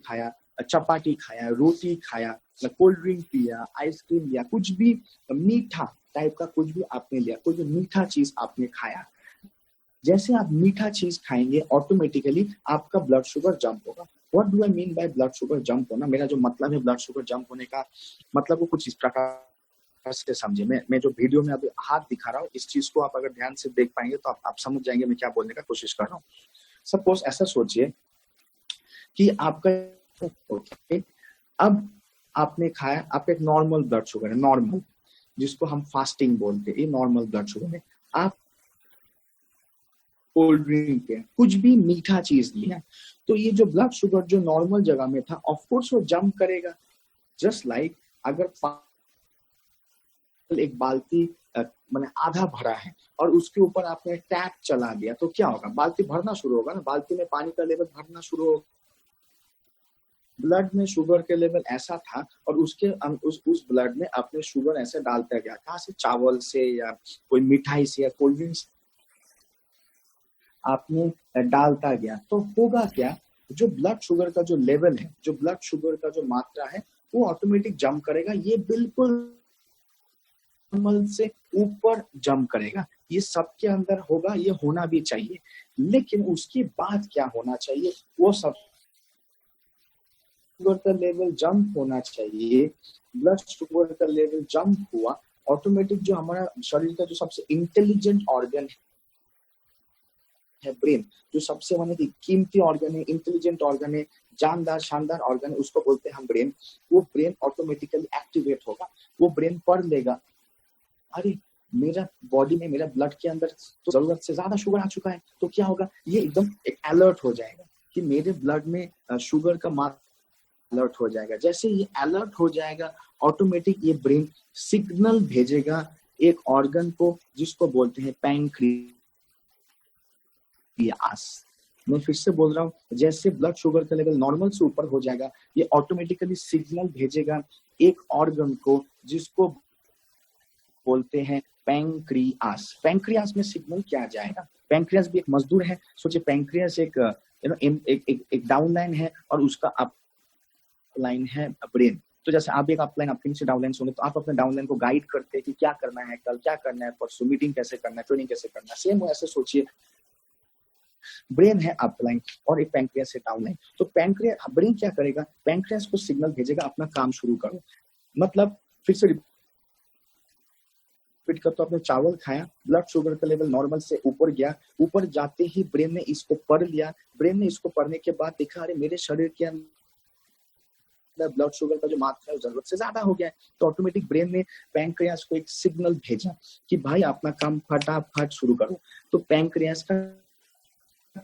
खाया, चपाती खाया, रोटी खाया, कोल्ड ड्रिंक पिया, आइसक्रीम लिया, कुछ भी मीठा टाइप का कुछ भी आपने लिया, कोई भी मीठा चीज आपने खाया। जैसे आप मीठा चीज खाएंगे ऑटोमेटिकली आपका ब्लड शुगर जंप होगा। What do I mean by blood sugar jump होना? मेरा जो मतलब है ब्लड शुगर जंप होने का मतलब वो कुछ इस प्रकार से समझे। मैं जो वीडियो में अभी हाथ दिखा रहा हूँ, इस चीज को आप अगर ध्यान से देख पाएंगे तो आप समझ जाएंगे मैं क्या बोलने का कोशिश कर रहा हूँ। सपोज ऐसा सोचिए कि आपका ओके, अब आपने खाया, आपका एक नॉर्मल ब्लड शुगर है, नॉर्मल, जिसको हम फास्टिंग बोलते हैं, ये नॉर्मल ब्लड शुगर है। आप कोल्ड ड्रिंक है, कुछ भी मीठा चीज लिया, तो ये जो ब्लड शुगर जो नॉर्मल जगह में था, ऑफ कोर्स वो जंप करेगा। जस्ट लाइक अगर एक बाल्टी मैंने आधा भरा है और उसके ऊपर आपने टैप चला दिया, तो क्या होगा? बाल्टी भरना शुरू होगा ना, बाल्टी में पानी का लेवल भरना शुरू होगा। ब्लड में शुगर के लेवल ऐसा था और उसके उस ब्लड में अपने शुगर ऐसे डालता गया, कहाँ से? चावल से या कोई मिठाई से या कोल्ड ड्रिंक आपने डालता गया। तो होगा क्या? जो ब्लड शुगर का जो लेवल है, जो ब्लड शुगर का जो मात्रा है, वो ऑटोमेटिक जंप करेगा। ये बिल्कुल नॉर्मल से ऊपर जंप करेगा। ये सबके अंदर होगा, ये होना भी चाहिए। लेकिन उसके बाद क्या होना चाहिए? वो सब शुगर का लेवल जंप होना चाहिए। ब्लड शुगर का लेवल जंप हुआ, ऑटोमेटिक जो हमारा शरीर का जो सबसे इंटेलिजेंट ऑर्गन है, ब्रेन, जो सबसे माने कीमती ऑर्गन है, इंटेलिजेंट ऑर्गन है, जानदार शानदार ऑर्गन है, उसको बोलते हैं हम ब्रेन। वो ब्रेन ऑटोमेटिकली एक्टिवेट होगा। वो ब्रेन पढ़ लेगा, अरे मेरा बॉडी में, मेरा ब्लड के अंदर तो जरूरत से ज्यादा शुगर आ चुका है, तो क्या होगा? ये एकदम एक अलर्ट हो जाएगा कि मेरे ब्लड में शुगर का मात्रा अलर्ट हो जाएगा। जैसे ये अलर्ट हो जाएगा, ऑटोमेटिक ये ब्रेन सिग्नल भेजेगा एक ऑर्गन को, जिसको बोलते हैं पैंक्रियास। मैं फिर से बोल रहा हूँ, जैसे ब्लड शुगर का लेवल नॉर्मल से ऊपर हो जाएगा, ये ऑटोमेटिकली सिग्नल भेजेगा एक ऑर्गन को, जिसको बोलते हैं पैंक्रियास। पैंक्रियास में सिग्नल क्या जाएगा? पैंक्रियास भी एक मजदूर है। सोचिए पैंक्रियास एक एक डाउन लाइन है और उसका अप लाइन है ब्रेन। तो जैसे आप एक अपलाइन, आप से डाउनलाइन सुने, तो आप अपने डाउनलाइन को गाइड करते हैं कि क्या करना है, कल क्या करना है, परसों मीटिंग कैसे करना है, ट्रेनिंग कैसे करना है। सेम ऐसे सोचिए, ब्रेन है अपलाइन और एक पैंक्रियास है डाउनलाइन। तो पैंक्रियास, ब्रेन क्या करेगा? पैंक्रियास को सिग्नल भेजेगा अपना काम शुरू करो। मतलब फिर से रिपीट करता हूं, आपने चावल खाया, ब्लड शुगर का लेवल नॉर्मल से ऊपर गया, ऊपर जाते ही ब्रेन ने इसको पढ़ लिया। ब्रेन ने इसको पढ़ने के बाद देखा, अरे मेरे शरीर के अंदर ब्लड शुगर का जो मात्रा है जरूरत से ज्यादा हो गया है। तो ऑटोमेटिक ब्रेन ने पैंक्रियास को एक सिग्नल भेजा कि भाई अपना काम फटाफट शुरू करो। तो पैंक्रियास का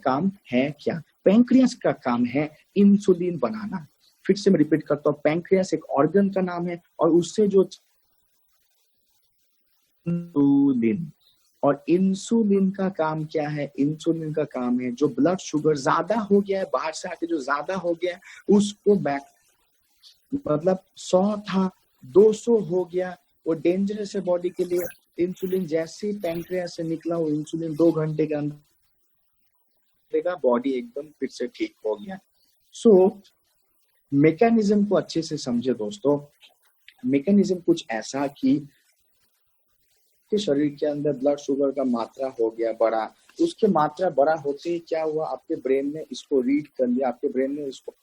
काम है क्या? पैंक्रियास का काम है इंसुलिन बनाना। फिर से मैं रिपीट करता हूँ, पैंक्रियास एक ऑर्गन का नाम है और उससे जो इंसुलिन। और इंसुलिन का काम क्या है? इंसुलिन का काम है जो ब्लड शुगर ज्यादा हो गया है, बाहर से आके जो ज्यादा हो गया है, उसको बैक, मतलब 100 था 200 हो गया, वो डेंजरस है बॉडी के लिए। इंसुलिन जैसे ही पैंक्रियास से निकला, वो इंसुलिन 2 घंटे के अंदर बॉडी एकदम फिर से ठीक हो गया। सो मैकेनिज्म को अच्छे से समझे दोस्तों। मैकेनिज्म कुछ ऐसा कि शरीर के अंदर ब्लड शुगर का मात्रा हो गया बड़ा, उसके मात्रा बड़ा होते ही क्या हुआ, आपके ब्रेन ने इसको रीड कर लिया, आपके ब्रेन ने इसको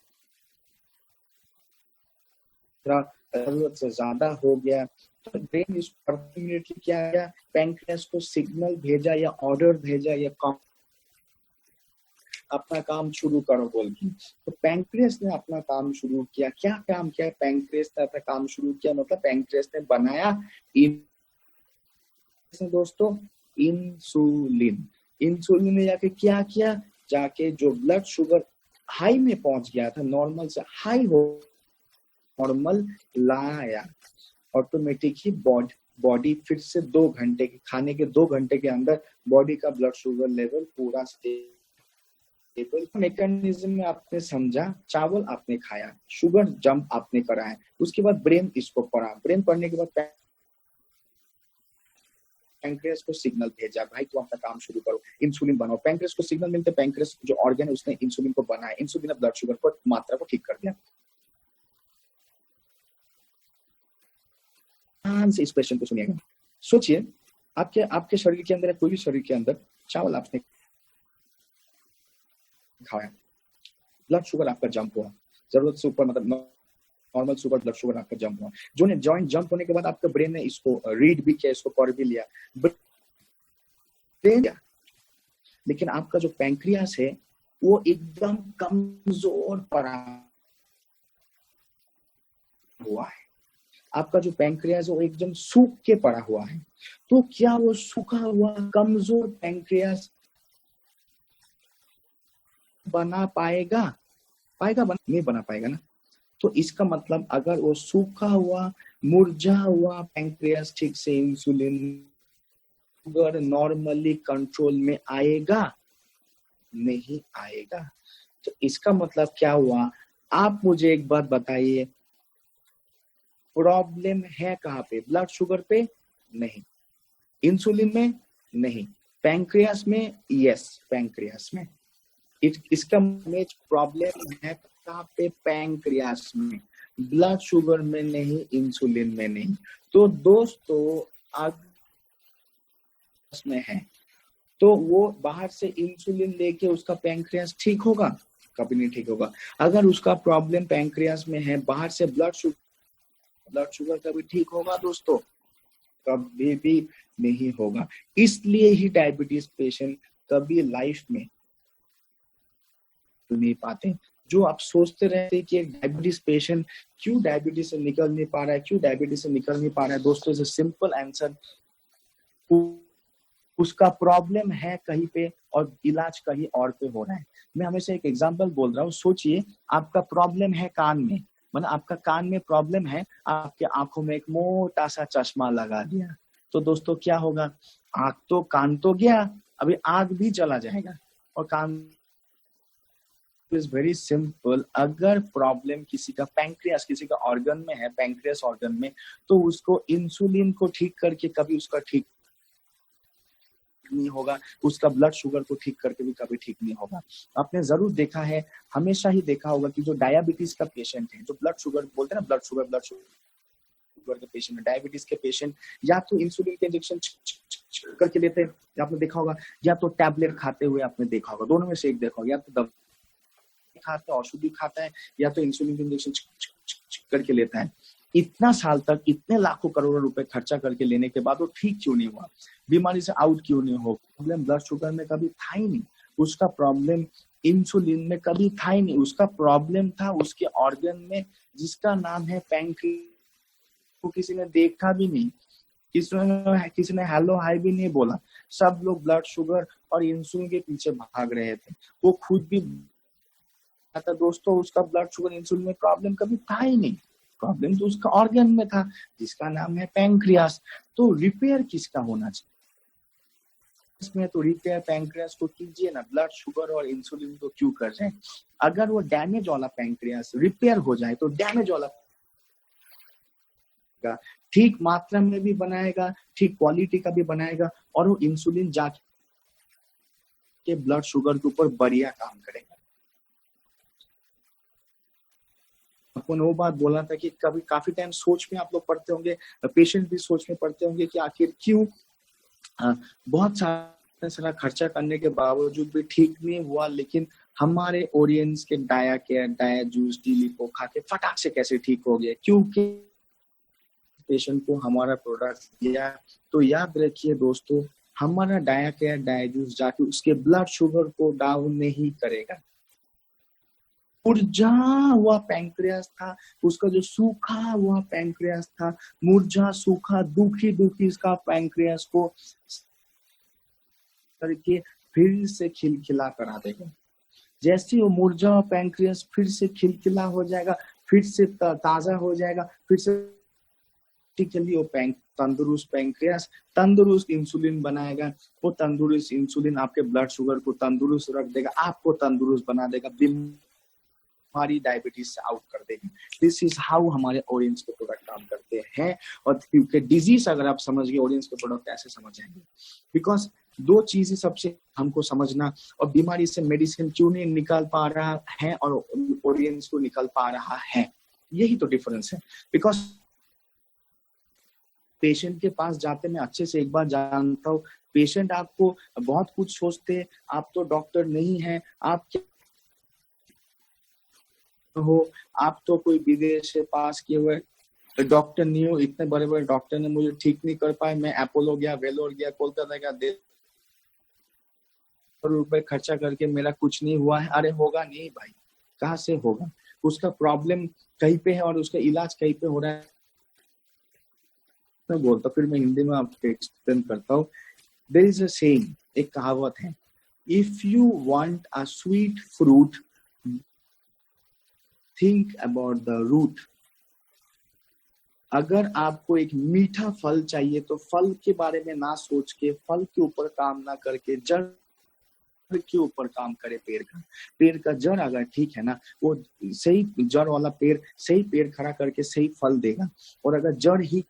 जरूरत से ज्यादा हो गया, तो ब्रेन इसको इमीडिएटली क्या किया, पैंक्रियास को सिग्नल भेजा या ऑर्डर भेजा या अपना काम शुरू करो बोल के। तो पैंक्रियास ने अपना काम शुरू किया। क्या काम किया पैंक्रियास ने अपना काम शुरू किया? मतलब पैंक्रियास ने बनाया दोस्तों इंसुलिन। इंसुलिन ने जाके क्या किया, जाके जो ब्लड शुगर हाई में पहुंच गया था, नॉर्मल से हाई हो, नॉर्मल लाया। ऑटोमेटिक ही बॉडी फिर से 2 घंटे के खाने के 2 घंटे के अंदर बॉडी का ब्लड शुगर लेवल पूरा स्टेबल। मैकेनिज्म में आपने समझा, चावल आपने खाया, शुगर जंप आपने कराया, उसके बाद ब्रेन इसको पढ़ा, ब्रेन पढ़ने के बाद पैंक्रियास को सिग्नल भेजा, भाई तुम अपना काम शुरू करो, इंसुलिन बनाओ। पैंक्रियास को सिग्नल मिलते, पैंक्रियास जो ऑर्गन है उसने इंसुलिन को बनाया, इंसुलिन ने ब्लड शुगर को मात्रा को ठीक कर दिया। ध्यान से इस क्वेश्चन को सुनिएगा। सोचिए आपके शरीर के अंदर, कोई भी शरीर के अंदर चावल आपने खाया, ब्लड शुगर आपका जंप हुआ, जरूरत से ऊपर, मतलब नॉर्मल सुपर ब्लड शुगर आपका जंप हुआ। जो ने जॉइंट जंप होने के बाद आपके ब्रेन ने इसको रीड भी किया, इसको पढ़ भी लिया, लेकिन आपका जो पैंक्रियास है वो एकदम कमजोर पड़ा हुआ है। आपका जो पैंक्रियास है वो एकदम सूख के पड़ा हुआ है। तो क्या वो सूखा हुआ कमजोर पैंक्रियास बना पाएगा? नहीं बना पाएगा ना। तो इसका मतलब अगर वो सूखा हुआ मुरझा हुआ पैंक्रियास ठीक से इंसुलिन शुगर नॉर्मली कंट्रोल में आएगा? नहीं आएगा। तो इसका मतलब क्या हुआ? आप मुझे एक बात बताइए, प्रॉब्लम है कहाँ पे? ब्लड शुगर पे? नहीं। इंसुलिन में? नहीं। पैंक्रियास में? यस, पैंक्रियास में। इसका प्रॉब्लम है कहाँ पे? पैंक्रियास में। ब्लड शुगर में नहीं, इंसुलिन में नहीं। तो दोस्तों अगर में है तो वो बाहर से इंसुलिन लेके उसका पैंक्रियास ठीक होगा? कभी नहीं ठीक होगा। अगर उसका प्रॉब्लम पैंक्रियास में है, बाहर से ब्लड शुगर कभी ठीक होगा दोस्तों? कभी भी नहीं होगा। इसलिए ही डायबिटीज पेशेंट कभी लाइफ में नहीं पाते। जो आप सोचते रहते कि एक डायबिटीज पेशेंट क्यों डायबिटीज से निकल नहीं पा रहा है, दोस्तों इज अ सिंपल आंसर। उसका प्रॉब्लम है कहीं पे और इलाज कहीं और पे हो रहा है। मैं हमेशा एक एग्जांपल बोल रहा हूँ। सोचिए आपका प्रॉब्लम है कान में, मतलब आपका कान में प्रॉब्लम है, आपके आंखों में एक मोटा सा चश्मा लगा दिया, तो दोस्तों क्या होगा? कान तो गया, अभी आंख भी चला जाएगा। और कान इज वेरी सिंपल। अगर प्रॉब्लम किसी का पैंक्रियास, किसी का ऑर्गन में है, पैंक्रियास ऑर्गन में, तो उसको इंसुलिन को ठीक करके कभी उसका ठीक नहीं होगा, उसका ब्लड शुगर को ठीक करके भी कभी ठीक नहीं होगा। आपने जरूर देखा है, हमेशा ही देखा होगा कि जो डायबिटीज का पेशेंट है, जो ब्लड शुगर बोलते हैं ना, ब्लड शुगर के पेशेंट, डायबिटीज के पेशेंट या तो इंसुलिन के इंजेक्शन करके लेते हैं, आपने देखा होगा, या तो टैबलेट खाते हुए आपने देखा होगा। दोनों में से एक देखा होगा, या तो दवाई खाता है, औषधि खाता है, या तो इंसुलिन के इंजेक्शन करके लेता है। इतना साल तक इतने लाखों करोड़ों रुपए खर्चा करके लेने के बाद वो ठीक क्यों नहीं हुआ? बीमारी से आउट क्यों नहीं हो? प्रॉब्लम ब्लड शुगर में कभी था ही नहीं, उसका प्रॉब्लम इंसुलिन में कभी था ही नहीं, उसका प्रॉब्लम था उसके ऑर्गन में जिसका नाम है पैंक्रियास। को किसी ने देखा भी नहीं, किसी ने हेलो हाय भी नहीं बोला। सब लोग ब्लड शुगर और इंसुलिन के पीछे भाग रहे थे। वो खुद भी दोस्तों उसका ब्लड शुगर इंसुलिन में प्रॉब्लम कभी था ही नहीं। प्रॉब्लम तो उसका ऑर्गन में था जिसका नाम है पैंक्रियास। तो रिपेयर किसका होना चाहिए इसमें? तो रिपेयर पैंक्रियास को कीजिए ना, ब्लड शुगर और इंसुलिन को क्यों कर रहे हैं? अगर वो डैमेज वाला पैंक्रियास रिपेयर हो जाए तो डैमेज वाला ठीक मात्रा में भी बनाएगा, ठीक क्वालिटी का भी बनाएगा, और वो इंसुलिन जाके ब्लड शुगर के ऊपर बढ़िया काम करेगा। अपन वो बात बोला था कि कभी काफी टाइम सोच में आप लोग पढ़ते होंगे, पेशेंट भी सोच में पढ़ते होंगे कि आखिर क्यों बहुत सारा खर्चा करने के बावजूद भी ठीक नहीं हुआ, लेकिन हमारे ऑडियंस के Dia Care, Dia Juice, D Lipo खा के फटाक से कैसे ठीक हो गया? क्योंकि पेशेंट को हमारा प्रोडक्ट दिया। तो याद रखिए दोस्तों, हमारा डाया केयर, डाया जूस जाके उसके ब्लड शुगर को डाउन नहीं करेगा। मुरझा हुआ पैंक्रियास था, उसका जो सूखा हुआ पैंक्रियास था, मुरझा सूखा दुखी दुखी इसका पैंक्रियास को करके फिर से खिलखिला करा देगा। जैसे वो मुरझा हुआ पैंक्रियास फिर से खिलखिला हो जाएगा, फिर से ताजा हो जाएगा, फिर से वो तंदुरुस्त पैंक्रियास तंदुरुस्त इंसुलिन बनाएगा। वो तंदुरुस्त इंसुलिन आपके ब्लड शुगर को तंदुरुस्त रख देगा, आपको तंदुरुस्त बना देगा, बीमारी डायबिटीज से आउट कर देगी। दिस इज हाउ हमारे ऑडियंस के प्रोडक्ट काम करते हैं। और क्योंकि डिजीज अगर आप समझ गए, ऑडियंस के प्रोडक्ट ऐसे समझ जाएंगे। बिकॉज दो चीजें सबसे हमको समझना, और बीमारी से मेडिसिन क्यों नहीं निकल पा रहा है और ऑडियंस को निकल पा रहा है, यही तो डिफरेंस है। बिकॉज पेशेंट के पास जाते मैं अच्छे से एक बार जानता हूँ, पेशेंट आपको बहुत कुछ सोचते, आप तो डॉक्टर नहीं है, आप क्या हो, आप तो कोई विदेश से पास किए हुए डॉक्टर नहीं हो, इतने बड़े बड़े डॉक्टर ने मुझे ठीक नहीं कर पाए, मैं अपोलो गया, वेलोर गया, कोलकाता गया, रुपए खर्चा करके मेरा कुछ नहीं हुआ है। अरे होगा नहीं भाई, कहाँ से होगा? उसका प्रॉब्लम कहीं पे है और उसका इलाज कहीं पे हो रहा है। मैं बोलता, फिर मैं हिंदी में आपको एक्सप्लेन करता हूँ। देयर इज अ सेइंग, एक कहावत है, if you want a sweet fruit think about the root. अगर आपको एक मीठा फल चाहिए तो फल के बारे में ना सोच के, फल के ऊपर काम ना करके, जड़ के ऊपर काम करे। पेड़ का जड़ अगर ठीक है ना, वो सही जड़ वाला पेड़ सही पेड़ खड़ा करके सही फल देगा। और अगर जड़ ही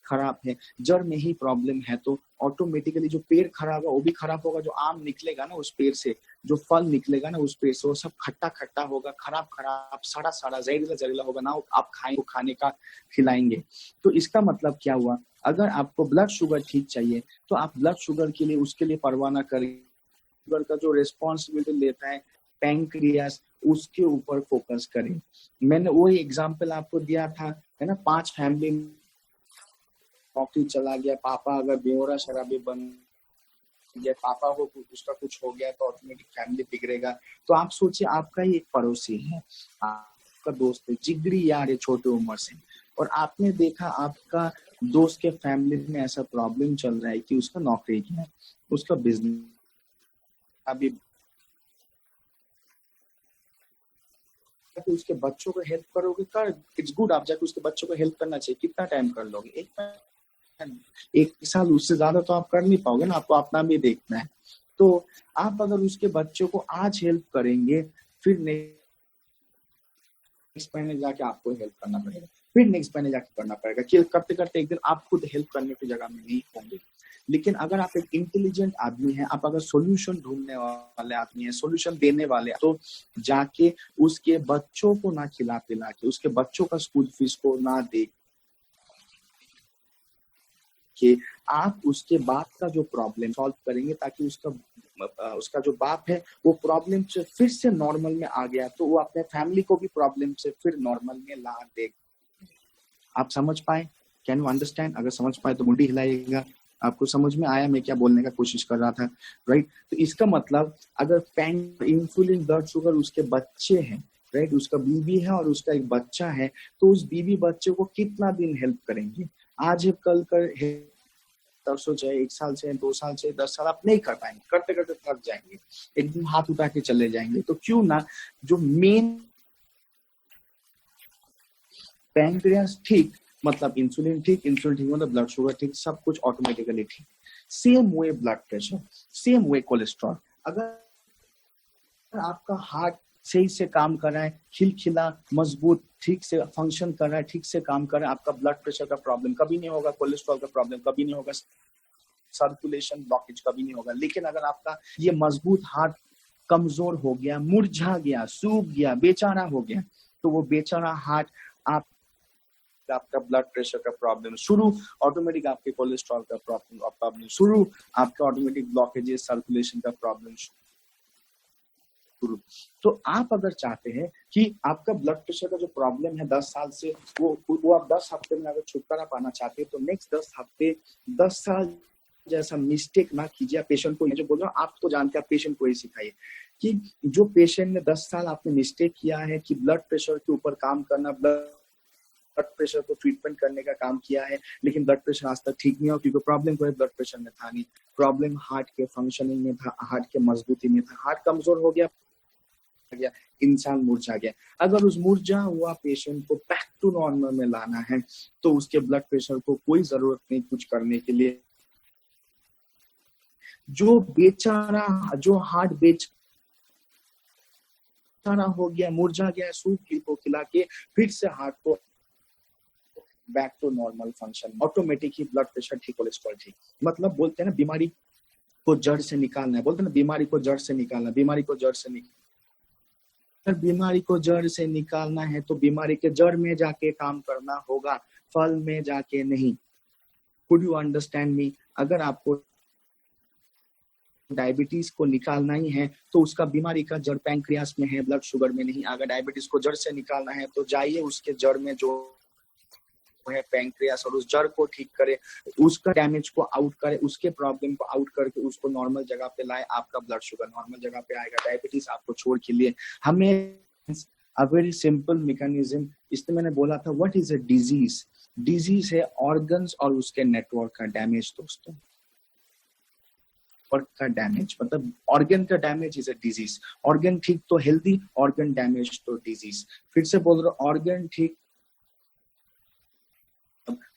खराब है, जड़ में ही प्रॉब्लम है, तो ऑटोमेटिकली जो पेड़ खराब है वो भी खराब होगा। जो आम निकलेगा ना उस पेड़ से, जो फल निकलेगा ना उस पेड़ से, वो सब खट्टा खट्टा होगा, खराब खराब, सड़ा सड़ा, जहरीला जहरीला होगा ना, आप खाने का खिलाएंगे। तो इसका मतलब क्या हुआ? अगर आपको ब्लड शुगर ठीक चाहिए तो आप ब्लड शुगर के लिए उसके लिए परवाह ना करें। शुगर का जो रिस्पॉन्सिबिलिटी लेता है पैंक्रियास, उसके ऊपर फोकस करें। मैंने वही एग्जाम्पल आपको दिया था, है ना, 5 फैमिली नौकरी चला गया, पापा अगर बेहोरा शराबी बन गया, पापा को उसका कुछ हो गया तो ऑटोमेटिक फैमिली बिगड़ेगा। तो आप सोचिए, आपका ही एक पड़ोसी है, आपका दोस्त है, जिगरी यार है छोटे उम्र से, और आपने देखा आपका दोस्त के फैमिली में ऐसा प्रॉब्लम चल रहा है कि उसका नौकरी क्या है, उसका बिजनेस अभी, उसके बच्चों को हेल्प करोगे, कर, इट्स गुड, आप जाके उसके बच्चों को हेल्प करना चाहिए। कितना टाइम कर लोगे? एक साल, उससे ज्यादा तो आप कर नहीं पाओगे ना, आपको अपना भी देखना है। तो आप अगर उसके बच्चों को आज हेल्प करेंगे, फिर नेक्स्ट महीने जाके आपको हेल्प करना पड़ेगा, फिर नेक्स्ट महीने जाके करना पड़ेगा, कि करते करते एक दिन आप खुद हेल्प करने की जगह में नहीं होंगे। लेकिन अगर आप एक इंटेलिजेंट आदमी हैं, आप अगर सॉल्यूशन ढूंढने वाले आदमी हैं, सॉल्यूशन देने वाले, तो जाके उसके बच्चों को ना खिला पिला के, उसके बच्चों का स्कूल फीस को ना दे कि आप उसके बाप का जो प्रॉब्लम सॉल्व करेंगे, ताकि उसका जो बाप है वो प्रॉब्लम से फिर से नॉर्मल में आ गया, तो वो अपने फैमिली को भी प्रॉब्लम से फिर नॉर्मल में ला दे। आप समझ पाए? Can you understand? अगर समझ पाए तो मुंडी हिलाइएगा। आपको समझ में आया मैं क्या बोलने का कोशिश कर रहा था, राइट? तो इसका मतलब अगर इंसुलिन, ब्लड शुगर उसके बच्चे हैं, राइट, उसका बीबी है और उसका एक बच्चा है, तो उस बीबी बच्चे को कितना दिन हेल्प करेंगे? आज कल कर तरसों चाहे 1 साल से, 2 साल से, 10 साल आप नहीं कर पाएंगे, करते करते थक जाएंगे, एकदम हाथ उठा के चले जाएंगे। तो क्यों ना जो मेन पैंक्रियास ठीक मतलब इंसुलिन ठीक मतलब ब्लड शुगर ठीक, सब कुछ ऑटोमेटिकली ठीक। Same way blood pressure, same way cholesterol. अगर आपका हार्ट सही से काम कर रहा है, खिलखिला मजबूत ठीक से फंक्शन कर रहा है, ठीक से काम कर रहा है, आपका ब्लड प्रेशर का प्रॉब्लम कभी नहीं होगा, कोलेस्ट्रॉल का प्रॉब्लम कभी नहीं होगा, सर्कुलेशन ब्लॉकेज कभी नहीं होगा। लेकिन अगर आपका ये मजबूत हार्ट कमजोर हो गया, मुरझा गया, सूख गया, बेचारा हो गया, तो वो बेचारा हार्ट आपका ब्लड प्रेशर का प्रॉब्लम शुरू, ऑटोमेटिक आपके कोलेस्ट्रॉल का प्रॉब्लम शुरू, आपका ऑटोमेटिक ब्लॉकेजेस सर्कुलेशन का प्रॉब्लम शुरू। तो आप अगर चाहते हैं कि आपका ब्लड प्रेशर का जो प्रॉब्लम है 10 साल से वो आप 10 हफ्ते में अगर छुटकारा पाना चाहते हैं, तो नेक्स्ट 10 हफ्ते 10 साल जैसा मिस्टेक ना कीजिए। पेशेंट को, जो बोल रहा हूँ आप तो जानते हैं, आप पेशेंट को ये सिखाइए कि जो पेशेंट ने 10 साल आपने मिस्टेक किया है कि ब्लड प्रेशर के ऊपर काम करना, ब्लड प्रेशर को ट्रीटमेंट करने का काम किया है, लेकिन ब्लड प्रेशर आज तक ठीक नहीं हुआ, क्योंकि प्रॉब्लम कोई ब्लड प्रेशर में था नहीं, प्रॉब्लम हार्ट के फंक्शनिंग में था, हार्ट के मजबूती में था। हार्ट कमजोर हो गया, इंसान मुरझा गया। अगर उस मुरझा हुआ पेशेंट को बैक टू नॉर्मल में लाना है, तो उसके ब्लड प्रेशर को कोई जरूरत नहीं कुछ करने के लिए। जो बेचारा, जो हार्ट बेचारा हो गया, मुरझा गया, सूख को खिला के फिर से हार्ट को back to normal function, automatic ही ब्लड प्रेशर ठीक, कोलेस्ट्रॉल ठीक। मतलब बोलते हैं ना बीमारी को जड़ से निकालना है, बोलते हैं ना बीमारी को जड़ से निकालना, बीमारी को जड़ से निकालना। अगर बीमारी को जड़ से निकालना है तो बीमारी के जड़ में जाके काम करना होगा, फल में जाके नहीं। Could you understand me? अगर आपको डायबिटीज को निकालना ही है तो उसका बीमारी का जड़ पैंक्रियास में है, ब्लड शुगर में नहीं। अगर डायबिटीज को जड़ से निकालना है तो जाइए उसके जड़ में जो है पैंक्रियास, और उस जड़ को ठीक करे, उसका डैमेज को आउट करे, उसके प्रॉब्लम को आउट करके उसको नॉर्मल जगह पे लाए। आपका ब्लड शुगर नॉर्मल जगह पे आएगा, डायबिटीज आपको छोड़ के लिए। हमें अ वेरी सिंपल मैकेनिज्म, इसलिए मैंने बोला था what is a disease. Disease है ऑर्गन्स और उसके नेटवर्क का डैमेज। दोस्तों, का डैमेज मतलब ऑर्गन का damage is a disease. Organ ठीक तो हेल्दी, ऑर्गन डैमेज तो डिजीज। फिर से बोल रहा हूं, ऑर्गन ठीक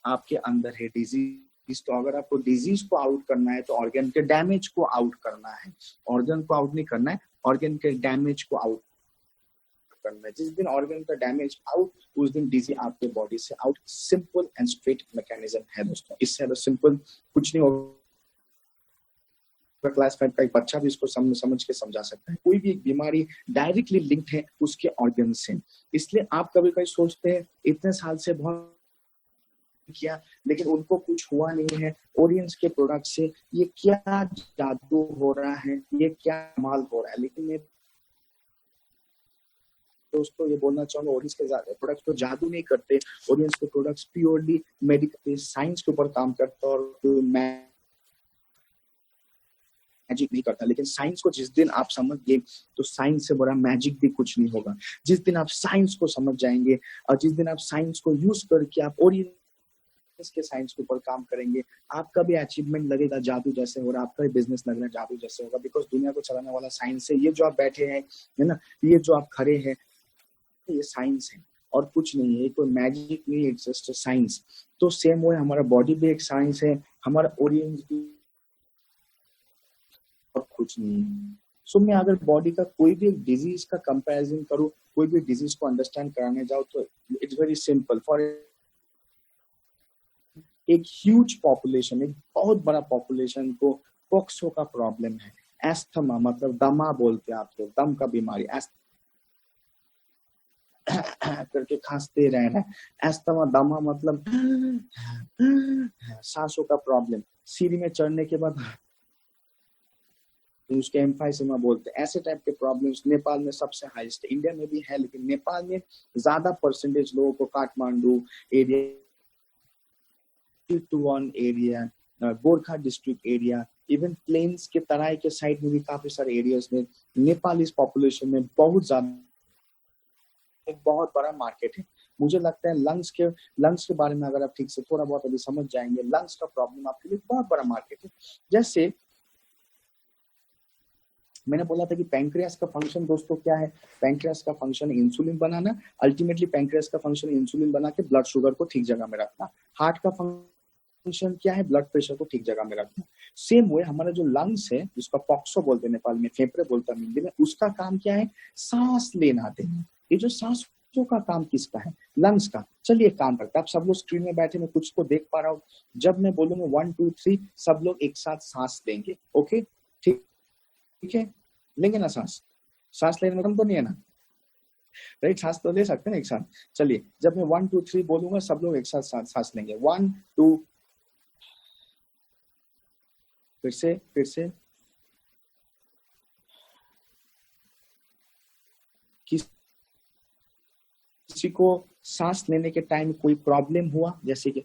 आपके अंदर है, डिजीज तो अगर आपको डिजीज को आउट करना है तो ऑर्गन के डैमेज को आउट करना है। ऑर्गन को आउट नहीं करना है, ऑर्गन के डैमेज को आउट करना है। जिस दिन ऑर्गन का डैमेज आउट, उस दिन डिजीज आपके बॉडी से out. Simple and straight mechanism है दोस्तों, इससे ज्यादा सिंपल कुछ नहीं होगा। क्लास 5 का एक बच्चा भी इसको समझ के समझा सकता है। कोई भी एक बीमारी डायरेक्टली लिंक्ड है उसके ऑर्गन से। इसलिए आप कभी कभी सोचते हैं इतने साल से बहुत किया लेकिन उनको कुछ हुआ नहीं है, ओरियंस के प्रोडक्ट से ये क्या जादू हो रहा है, ये क्या कमाल हो रहा है। लेकिन मैं दोस्तों ये बोलना चाहूंगा, ओरियंस के प्रोडक्ट्स तो जादू नहीं करते। ओरियंस के प्रोडक्ट्स प्योरली मेडिकल साइंस के ऊपर काम करते हैं और मैजिक नहीं करता। लेकिन साइंस को जिस दिन आप समझ गए तो साइंस से बड़ा मैजिक भी कुछ नहीं होगा। जिस दिन आप साइंस को समझ जाएंगे और जिस दिन आप साइंस को यूज करके आप ओरियंस के साइंस के ऊपर काम करेंगे, आपका भी अचीवमेंट लगेगा जादू जैसे हो रहा है, आपका भी बिजनेस लगना जादू जैसे होगा। बिकॉज दुनिया को चलाने वाला साइंस है। ये जो आप बैठे हैं, है ना, ये जो आप खड़े हैं, ये साइंस है और कुछ नहीं है। ये कोई मैजिक नहीं, इट्स जस्ट साइंस। तो सेम वो हमारा बॉडी भी एक साइंस है, हमारा ओरियंस भी और कुछ नहीं है। सो मैं अगर बॉडी का कोई भी डिजीज का कंपैरिजन करूं, कोई भी डिजीज को अंडरस्टैंड कराने जाओ तो इट्स वेरी सिंपल। फॉर एक ह्यूज पॉपुलेशन, एक बहुत बड़ा पॉपुलेशन को पोक्सो का प्रॉब्लम है। एस्थमा मतलब दमा बोलते हैं आप लोग, दम का बीमारी, करके खांसते रहना। एस्थमा दमा मतलब सांसों का प्रॉब्लम। सीढ़ी में चढ़ने के बाद उसके एम्फाइसेमा बोलते हैं। ऐसे टाइप के प्रॉब्लम्स नेपाल में सबसे हाईएस्ट, इंडिया में भी है लेकिन नेपाल में ज्यादा परसेंटेज लोगों को Kathmandu area, Chitwan area, Gorkha district area, even plains के तराई के साइड में भी काफी सारे एरियाज में नेपाल इस पॉपुलेशन में बहुत ज्यादा, एक बहुत बड़ा मार्केट है। मुझे लगता है लंग्स के बारे में अगर आप ठीक से थोड़ा बहुत अभी समझ जाएंगे, लंग्स का प्रॉब्लम आपके लिए बहुत बड़ा मार्केट है। जैसे मैंने बोला था कि पैंक्रियास का फंक्शन दोस्तों क्या है? पैंक्रियास का फंक्शन इंसुलिन बनाना, अल्टीमेटली पैंक्रियास का फंक्शन इंसुलिन बना के ब्लड शुगर को ठीक जगह में रखना। हार्ट का फंक्शन क्या है? ब्लड प्रेशर को ठीक जगह में रखना। सेम वे हमारा जो लंग्स है, जिसका पॉक्सो बोलते हैं नेपाल में, फेफड़े बोलते हैं हिंदी में, उसका काम क्या है? सांस लेना देना। ये जो सांसों का काम किसका है? लंग्स का। चलिए काम करते हैं। आप सब लोग स्क्रीन में बैठे, मैं कुछ को देख पा रहा हूँ। जब मैं बोलूंगा 1 2 3, सब लोग एक साथ सांस लेंगे। ओके, ठीक है, लेंगे ना सांस? सांस लेने में कम तो नहीं है ना? राइट, सांस तो ले सकते हैं ना एक साथ। चलिए, जब मैं 1 2 3 बोलूंगा, सब लोग एक साथ सांस लेंगे। 1 2, फिर से। किसी को सांस लेने के टाइम कोई प्रॉब्लम हुआ, जैसे कि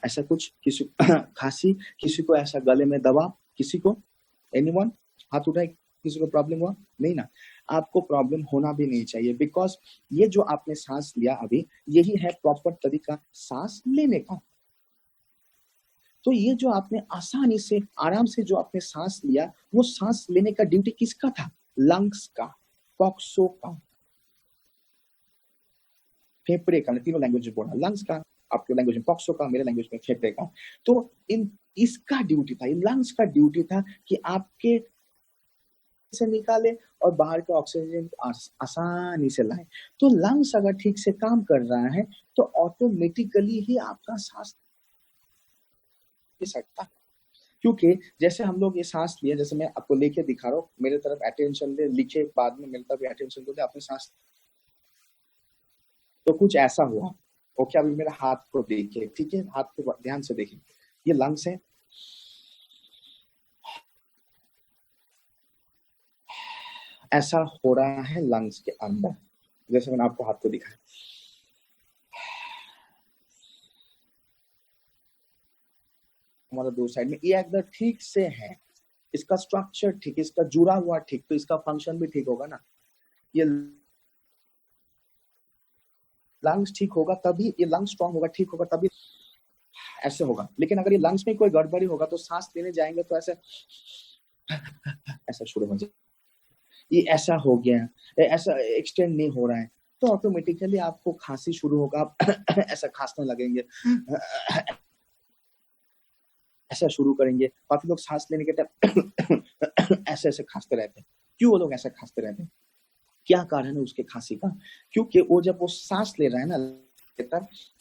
ऐसा कुछ, किसी खांसी, किसी को ऐसा गले में दबाव, किसी को, एनीवन हाथ उठाए, किसी को प्रॉब्लम हुआ? नहीं ना, आपको प्रॉब्लम होना भी नहीं चाहिए, बिकॉज ये जो आपने सांस लिया अभी, यही है प्रॉपर तरीका सांस लेने का। तो ये जो आपने आसानी से, आराम से जो आपने सांस लिया, वो सांस लेने का ड्यूटी किसका था? लंग्स का, पॉक्सो का, फेफड़े का। तीनों लैंग्वेज बोला, लंग्स का, आपके लैंग्वेज में पॉक्सो का, मेरे लैंग्वेज में फेफड़े का। तो इसका ड्यूटी था, लंग्स का ड्यूटी था कि आपके से निकाले और बाहर के ऑक्सीजन आसानी से लाए। तो लंग्स अगर ठीक से काम कर रहा है तो ऑटोमेटिकली ही आपका सांस ले सकता है। क्योंकि जैसे हम लोग ये सांस लिए, जैसे मैं आपको लेके दिखा रहा हूँ, मेरे तरफ अटेंशन दे, लिखे बाद में मेरे तरफ अटेंशन दे, आपने सांस, तो कुछ ऐसा हुआ। ओके, अभी मेरे हाथ को देखिए, ठीक है, हाथ को ध्यान से देखिए, ये लंग्स है, ऐसा हो रहा है लंग्स के अंदर, जैसे मैंने आपको हाथ को दिखाया। हमारा दो साइड में ये अगर ठीक से है, इसका स्ट्रक्चर ठीक, इसका जुड़ा हुआ ठीक, तो इसका फंक्शन भी ठीक होगा ना। ये लंग्स ठीक होगा तभी, ये लंग्स स्ट्रांग होगा, ठीक होगा तभी ऐसे होगा। लेकिन अगर ये लंग्स में कोई गड़बड़ी होगा तो सांस लेने जाएंगे तो ऐसे ऐसा शुरू हो जाए, ये ऐसा हो गया, ऐसा एक्सटेंड नहीं हो रहा है, तो ऑटोमेटिकली आपको खांसी शुरू होगा, आप ऐसा खांसने लगेंगे, ऐसा शुरू करेंगे। काफी लोग सांस लेने के टाइम ऐसे ऐसे खांसते रहते हैं। क्यों वो लोग ऐसा खांसते रहते हैं? क्या कारण है उसके खांसी का? क्योंकि वो जब वो सांस ले रहा है ना,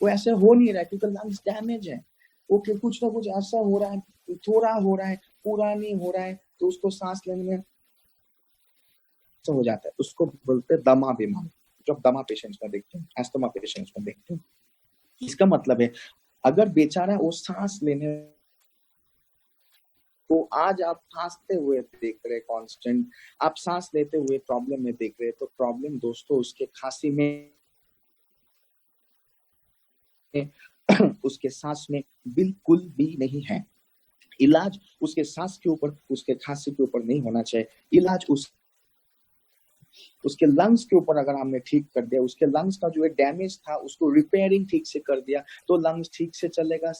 वो ऐसे हो नहीं रहा है, क्योंकि लंग्स डैमेज है। ओके, कुछ ना कुछ ऐसा हो रहा है, थोड़ा हो रहा है, पूरा नहीं हो रहा है, तो उसको सांस लेने में हो जाता है। उसको बोलते हैं दमा बीमारी, जो आप दमा पेशेंट्स में देखते हैं, एस्थमा पेशेंट्स में देखते हैं। इसका मतलब है अगर बेचारा वो सांस लेने, तो आज आप खांसते हुए देख रहे कांस्टेंट, आप सांस लेते हुए प्रॉब्लम में देख रहे, तो प्रॉब्लम दोस्तों उसके खांसी में, उसके सांस में बिल्कुल भी नहीं है। इलाज उसके सांस के ऊपर, उसके खांसी के ऊपर नहीं होना चाहिए। इलाज उसके लंग्स के ऊपर अगर हमने ठीक कर दिया, उसके लंग्स का जो डैमेज था उसको रिपेयरिंग ठीक से कर दिया, तो लंग्स ठीक से चलेगा।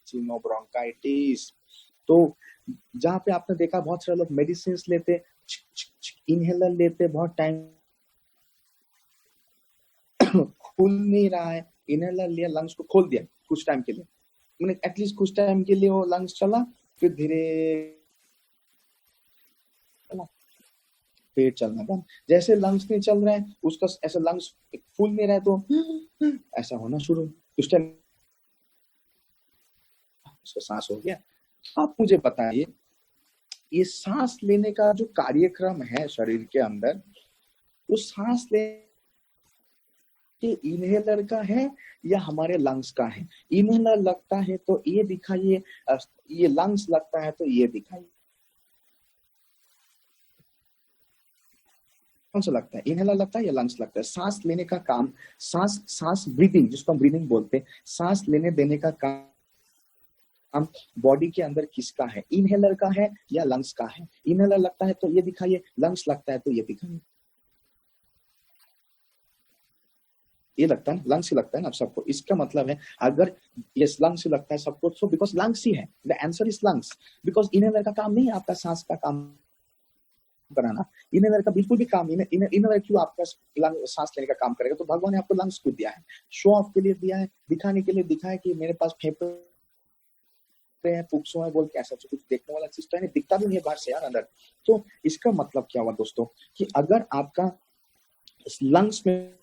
ब्रोंकाइटिस, तो जहाँ पे आपने देखा बहुत सारे लोग मेडिसिन लेते, इनहेलर लेते, बहुत टाइम खुल नहीं रहा है, इनहेलर लिया, लंग्स को खोल दिया कुछ टाइम के लिए, मैंने एटलीस्ट कुछ टाइम के लिए वो लंग्स चला, फिर धीरे पेट चलना बंद। जैसे लंग्स नहीं चल रहा है, उसका ऐसा लंग्स फूल नहीं रहा है, तो ऐसा होना शुरू, उस टाइम उसका सांस हो गया। आप मुझे बताइए, ये सांस लेने का जो कार्यक्रम है शरीर के अंदर, वो सांस ले इनहेलर का है या हमारे लंग्स का है? इनहेलर लगता है तो ये दिखाइए, ये लंग्स लगता है तो ये दिखाइए, कौन सा लगता है? इनहेलर लगता है या लंग्स लगता है? सांस लेने का काम, सांस ब्रीदिंग, जिसको हम ब्रीदिंग बोलते हैं, सांस लेने देने का काम बॉडी के अंदर किसका है? इनहेलर का है या लंग्स का है? इनहेलर लगता है तो ये दिखाइए, लंग्स लगता है तो ये दिखाइए। ये लगता है लंग्स ही लगता है ना आप सबको। इसका मतलब है अगर ये लंग्स ही लगता है सबको, सो बिकॉज लंग्स ही है, the answer is lungs. Because inhaler का काम नहीं है आपका सांस का काम कराना, इनहेलर का बिल्कुल भी काम, इनहेलर क्यों आपका सांस लेने का काम करेगा? तो भगवान ने आपको लंग्स क्यों दिया है? शो ऑफ के लिए दिया है, दिखाने के लिए दिखाया कि मेरे पास फेफड़े हैं, फुफ्सुं है बोल के, ऐसा कुछ देखने वाला चीज तो है नहीं, दिखता भी नहीं है बाहर से यार अंदर। तो इसका मतलब क्या हुआ दोस्तों कि अगर आपका लंग्स में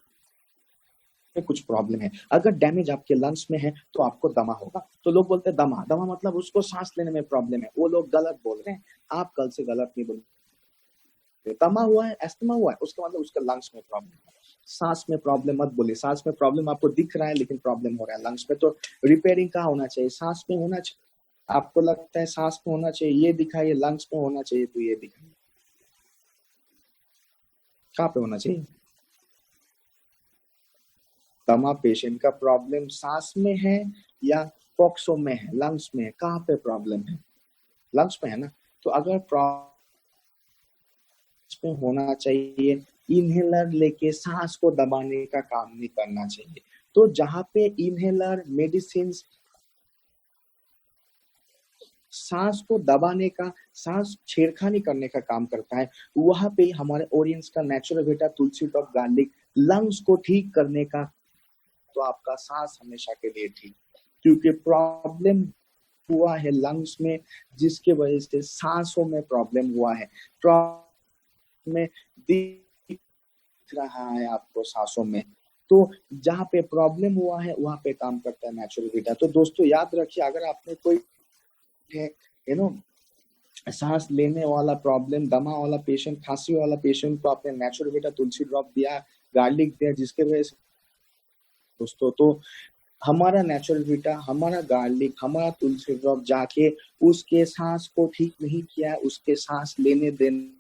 कुछ प्रॉब्लम है, अगर डैमेज आपके लंग्स में है तो आपको दमा होगा। तो लोग बोलते हैं दमा, दमा मतलब उसको सांस लेने में प्रॉब्लम है, वो लोग गलत बोल रहे हैं। आप कल से गलत नहीं बोलिए। दमा हुआ है, एस्थमा हुआ है, उसका मतलब उसका लंग्स में प्रॉब्लम है। सांस में प्रॉब्लम मत बोलिए। सांस में प्रॉब्लम आपको दिख रहा है लेकिन प्रॉब्लम हो रहा है लंग्स में, तो रिपेयरिंग कहाँ होना चाहिए? सांस में होना चाहिए। आपको लगता है सांस में होना चाहिए, ये दिखाइए। लंग्स में होना चाहिए तो ये दिखाइए। कहाँ पे होना चाहिए? दमा पेशेंट का प्रॉब्लम सांस में है या पॉक्सो में है? लंग्स में है। कहाँ पे प्रॉब्लम है? लंग्स में है ना। तो अगर में होना चाहिए, इनहेलर लेके सांस को दबाने का काम नहीं करना चाहिए। तो जहां पे इनहेलर मेडिसिन सांस को दबाने का, सांस छेड़खानी करने का काम करता है, वहां पे हमारे ओरियंस का नेचुरल बेटा तुलसी ड्रॉप गार्लिक लंग्स को ठीक करने का, तो आपका सांस हमेशा के लिए ठीक। क्योंकि प्रॉब्लम हुआ है लंग्स में, जिसके वजह से सांसों में प्रॉब्लम हुआ है। प्रॉब्लम में दिख रहा है आपको सांसों में, तो जहाँ पे प्रॉब्लम हुआ है वहां पे काम करता है नेचुरल बेटा। तो दोस्तों याद रखिए, अगर आपने कोई सांस लेने वाला प्रॉब्लम, दमा वाला पेशेंट, खांसी वाला पेशेंट को आपने नेचुरल बेटा तुलसी ड्रॉप दिया, गार्लिक दिया, जिसके वजह से दोस्तों, तो हमारा नेचुरल बीटा, हमारा गार्लिक, हमारा तुलसी ड्रॉप जाके उसके सांस को ठीक नहीं किया, उसके सांस लेने देने,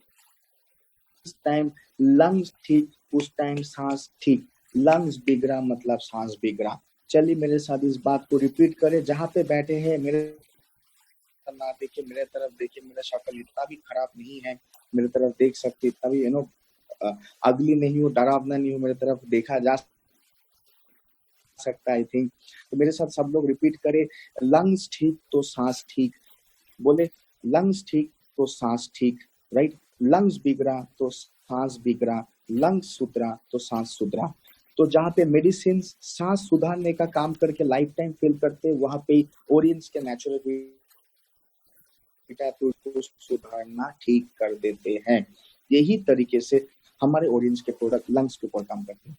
उस टाइम लंग्स ठीक, उस टाइम सांस ठीक। लंग्स बिगड़ा मतलब सांस बिगड़ा। चलिए मेरे साथ इस बात को रिपीट करें, जहां पे बैठे हैं मेरे ना देखिए, मेरे तरफ देखिए, मेरा शक्ल इतना भी खराब नहीं है, मेरे तरफ देख सकते, इतना भी अगली नहीं हो, डरावना नहीं हो, मेरे तरफ देखा जा सकता है आई थिंक। तो मेरे साथ सब लोग रिपीट करें, लंग्स ठीक तो सांस ठीक। बोले लंग्स ठीक तो सांस ठीक, राइट। लंग्स बिगड़ा तो सांस बिगड़ा, लंग्स सुधरा तो सांस सुधरा। तो जहाँ पे मेडिसिन सांस सुधारने का काम करके लाइफ टाइम फील करते हैं, वहां पे ओरियंस के नेचुरल बेटा तो उसको सुधारना ठीक कर देते हैं। यही तरीके से हमारे ओरियंस के प्रोडक्ट लंग्स के ऊपर काम करते हैं।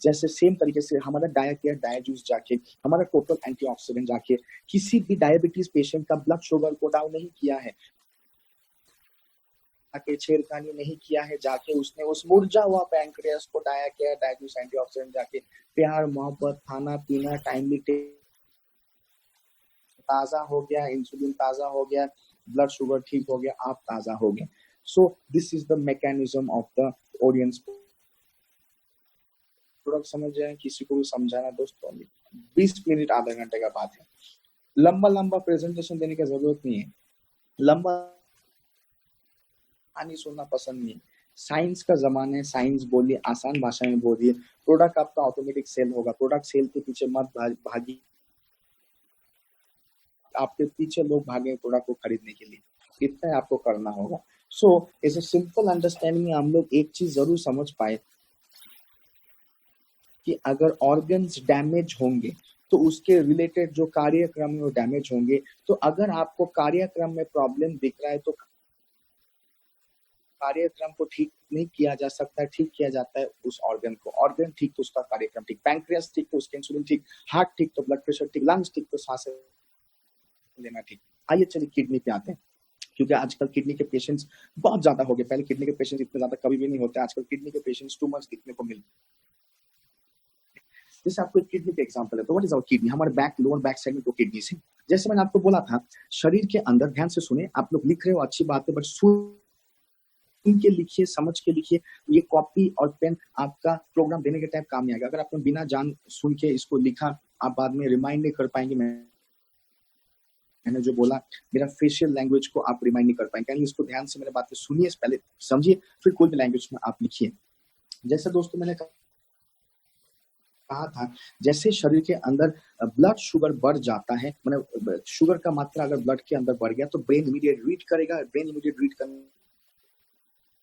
जैसे सेम तरीके से हमारा डाया केयर डाया जूस जाके, हमारा टोटल एंटीऑक्सीडेंट जाके किसी भी डायबिटीज पेशेंट का ब्लड शुगर को डाउन नहीं किया है, जाके छेड़खानी नहीं किया है, जाके उसने उस मुरझा हुआ पैंक्रियास को Dia Care Dia Juice antioxidant जाके प्यार मोहब्बत खाना पीना टाइमली ताजा हो गया, इंसुलिन ताजा हो गया, ब्लड शुगर ठीक हो गया, आप ताजा हो गए। So this is the mechanism of the Orions. Product समझ जाए, किसी को भी समझाना दोस्तों 20 मिनट आधा घंटे का बात है। लंबा लंबा प्रेजेंटेशन देने की जरूरत नहीं है, लंबा कहानी सुनना पसंद नहीं। साइंस का जमाना है, साइंस बोलिए, आसान भाषा में बोलिए, प्रोडक्ट आपका ऑटोमेटिक सेल होगा। प्रोडक्ट सेल के पीछे मत भागी, आपके पीछे लोग भागे प्रोडक्ट को खरीदने के लिए, इतना आपको करना होगा। सो इस सिंपल अंडरस्टैंडिंग में हम लोग एक चीज जरूर समझ पाए कि अगर ऑर्गन्स डैमेज होंगे तो उसके रिलेटेड जो कार्यक्रम है वो डैमेज होंगे। तो अगर आपको कार्यक्रम में प्रॉब्लम दिख रहा है तो कार्यक्रम को ठीक नहीं किया जा सकता, ठीक किया जाता है उस ऑर्गन को। ऑर्गन ठीक तो उसका कार्यक्रम ठीक, पैंक्रियास ठीक तो उसके इंसुलिन ठीक, हार्ट ठीक तो ब्लड प्रेशर ठीक, लंग्स ठीक तो सांस लेना ठीक। आइए चलिए किडनी पे आते हैं, क्योंकि आजकल किडनी के पेशेंट्स बहुत ज्यादा हो गए। पहले किडनी के पेशेंट्स इतने ज्यादा कभी भी नहीं होते, आजकल किडनी के पेशेंट्स टू मच दिखने को मिलते। जैसे आपको एक किडनी का एग्जांपल है, तो व्हाट इज आवर किडनी? हमारे बैक, लोअर बैक सेगमेंट को किडनी से, जैसे मैंने आपको बोला था, शरीर के अंदर, ध्यान से सुने, आप लोग लिख रहे हो अच्छी बात है, बट सुन के लिखिए, समझ के लिखिए। ये कॉपी और पेन आपका प्रोग्राम देने के टाइम काम नहीं आएगा। अगर आपने बिना जान सुन के इसको लिखा, आप बाद में रिमाइंड नहीं कर पाएंगे। मैंने जो बोला, मेरा फेशियल लैंग्वेज को आप रिमाइंड नहीं कर पाएंगे। इसको ध्यान से मेरे बात को सुनिए, पहले समझिए, फिर कोई भी लैंग्वेज में आप लिखिए। जैसे दोस्तों मैंने कहा था, जैसे शरीर के अंदर ब्लड शुगर बढ़ जाता है, मतलब शुगर का मात्रा अगर ब्लड के अंदर बढ़ गया तो ब्रेन इमीडिएट रीड करेगा, ब्रेन इमीडिएट रीड करने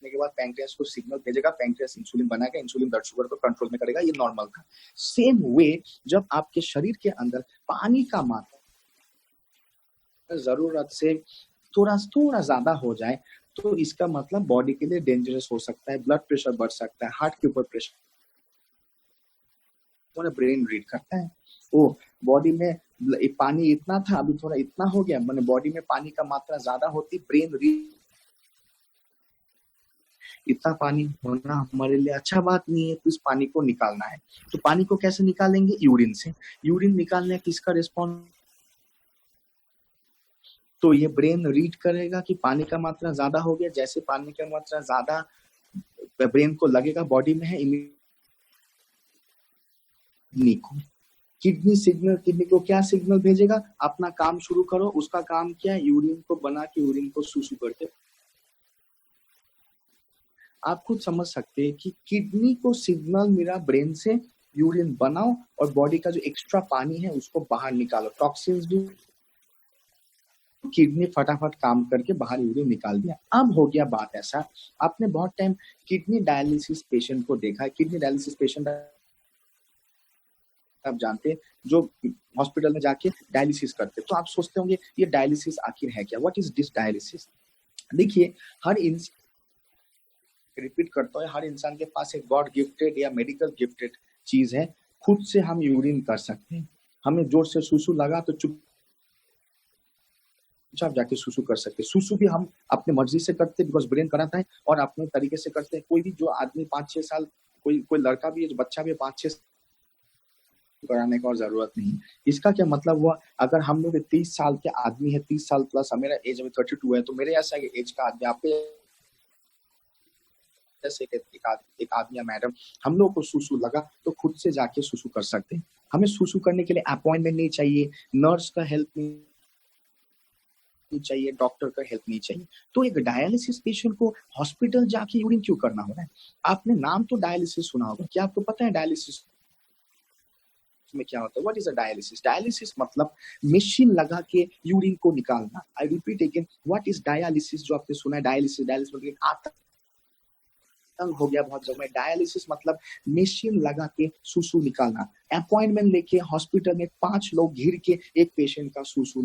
के बाद पैंक्रियास को सिग्नल भेजेगा, पैंक्रियास इंसुलिन बनाएगा, इंसुलिन ब्लड शुगर को कंट्रोल में करेगा, ये नॉर्मल था। सेम वे जब आपके शरीर के अंदर पानी का मात्रा जरूरत से थोड़ा ज्यादा हो जाए तो इसका मतलब बॉडी के लिए डेंजरस हो सकता है, ब्लड प्रेशर बढ़ सकता है, हार्ट के ऊपर प्रेशर, थोड़ा ब्रेन रीड करता है, ओ बॉडी में पानी इतना था अभी थोड़ा इतना हो गया, मैंने बॉडी में पानी का मात्रा ज्यादा होती, ब्रेन रीड, इतना पानी होना हमारे लिए अच्छा बात नहीं है, तो इस पानी को निकालना है। तो पानी को कैसे निकालेंगे? यूरिन से। यूरिन निकालने किसका रिस्पॉन्स? तो ये ब्रेन रीड करेगा कि पानी का मात्रा ज्यादा हो गया, जैसे पानी का मात्रा ज्यादा ब्रेन को लगेगा बॉडी में है, किडनी को क्या सिग्नल भेजेगा? अपना काम शुरू करो। उसका काम क्या है? यूरिन को बना के यूरिन को सुसु करके। आप खुद समझ सकते हैं कि किडनी को सिग्नल मिला ब्रेन से, यूरिन बनाओ और बॉडी का जो एक्स्ट्रा पानी है उसको बाहर निकालो, टॉक्सिन्स भी, किडनी फटाफट काम करके बाहर यूरिन निकाल दिया। अब हो गया बात ऐसा, आपने बहुत टाइम किडनी डायलिसिस पेशेंट को देखा है, किडनी डायलिसिस पेशेंट आप जानते हैं जो हॉस्पिटल में जाके डायलिसिस करते, तो आप सोचते होंगे ये डायलिसिस आखिर है क्या? What is this dialysis? देखिए, रिपीट करता है, हर इंसान के पास एक गॉड गिफ्टेड या मेडिकल गिफ्टेड चीज है, खुद से हम यूरिन कर सकते हैं। हमें जोर से सुसु लगा तो चुपचाप जाके सुसु कर सकते हैं। सुसु भी हम अपने मर्जी से करते हैं बिकॉज ब्रेन कराता है, और अपने तरीके से करते हैं। कोई भी जो आदमी 5-6 साल, कोई लड़का भी है, बच्चा भी 5-6 कराने का और जरूरत नहीं। इसका क्या मतलब हुआ? अगर हम लोग 30 साल के आदमी है, 30 साल प्लस, मेरा एज अभी 32 है, तो मेरे ऐसा एज का आदमी, आपके जैसे एक आदमी या मैडम, हम लोग को सुसु लगा तो खुद से जाके सुसु कर सकते हैं। हमें सुसु करने के लिए अपॉइंटमेंट नहीं चाहिए, नर्स का हेल्प नहीं चाहिए, डॉक्टर का हेल्प नहीं चाहिए। तो एक डायलिसिस पेशेंट को हॉस्पिटल जाके यूरिन क्यों करना हो रहा है? आपने नाम तो डायलिसिस सुना होगा, क्या आपको पता है डायलिसिस में क्या होता है? What is a dialysis? Dialysis मतलब मशीन लगा के यूरिन को निकालना। I repeat again, what is dialysis? जो आपने सुना है डायलिसिस, मतलब आतंक हो गया बहुत जगह। डायलिसिस मतलब मशीन लगा के सुसु निकालना। अपॉइंटमेंट लेके हॉस्पिटल में 5 लोग घिर के एक पेशेंट का सुसु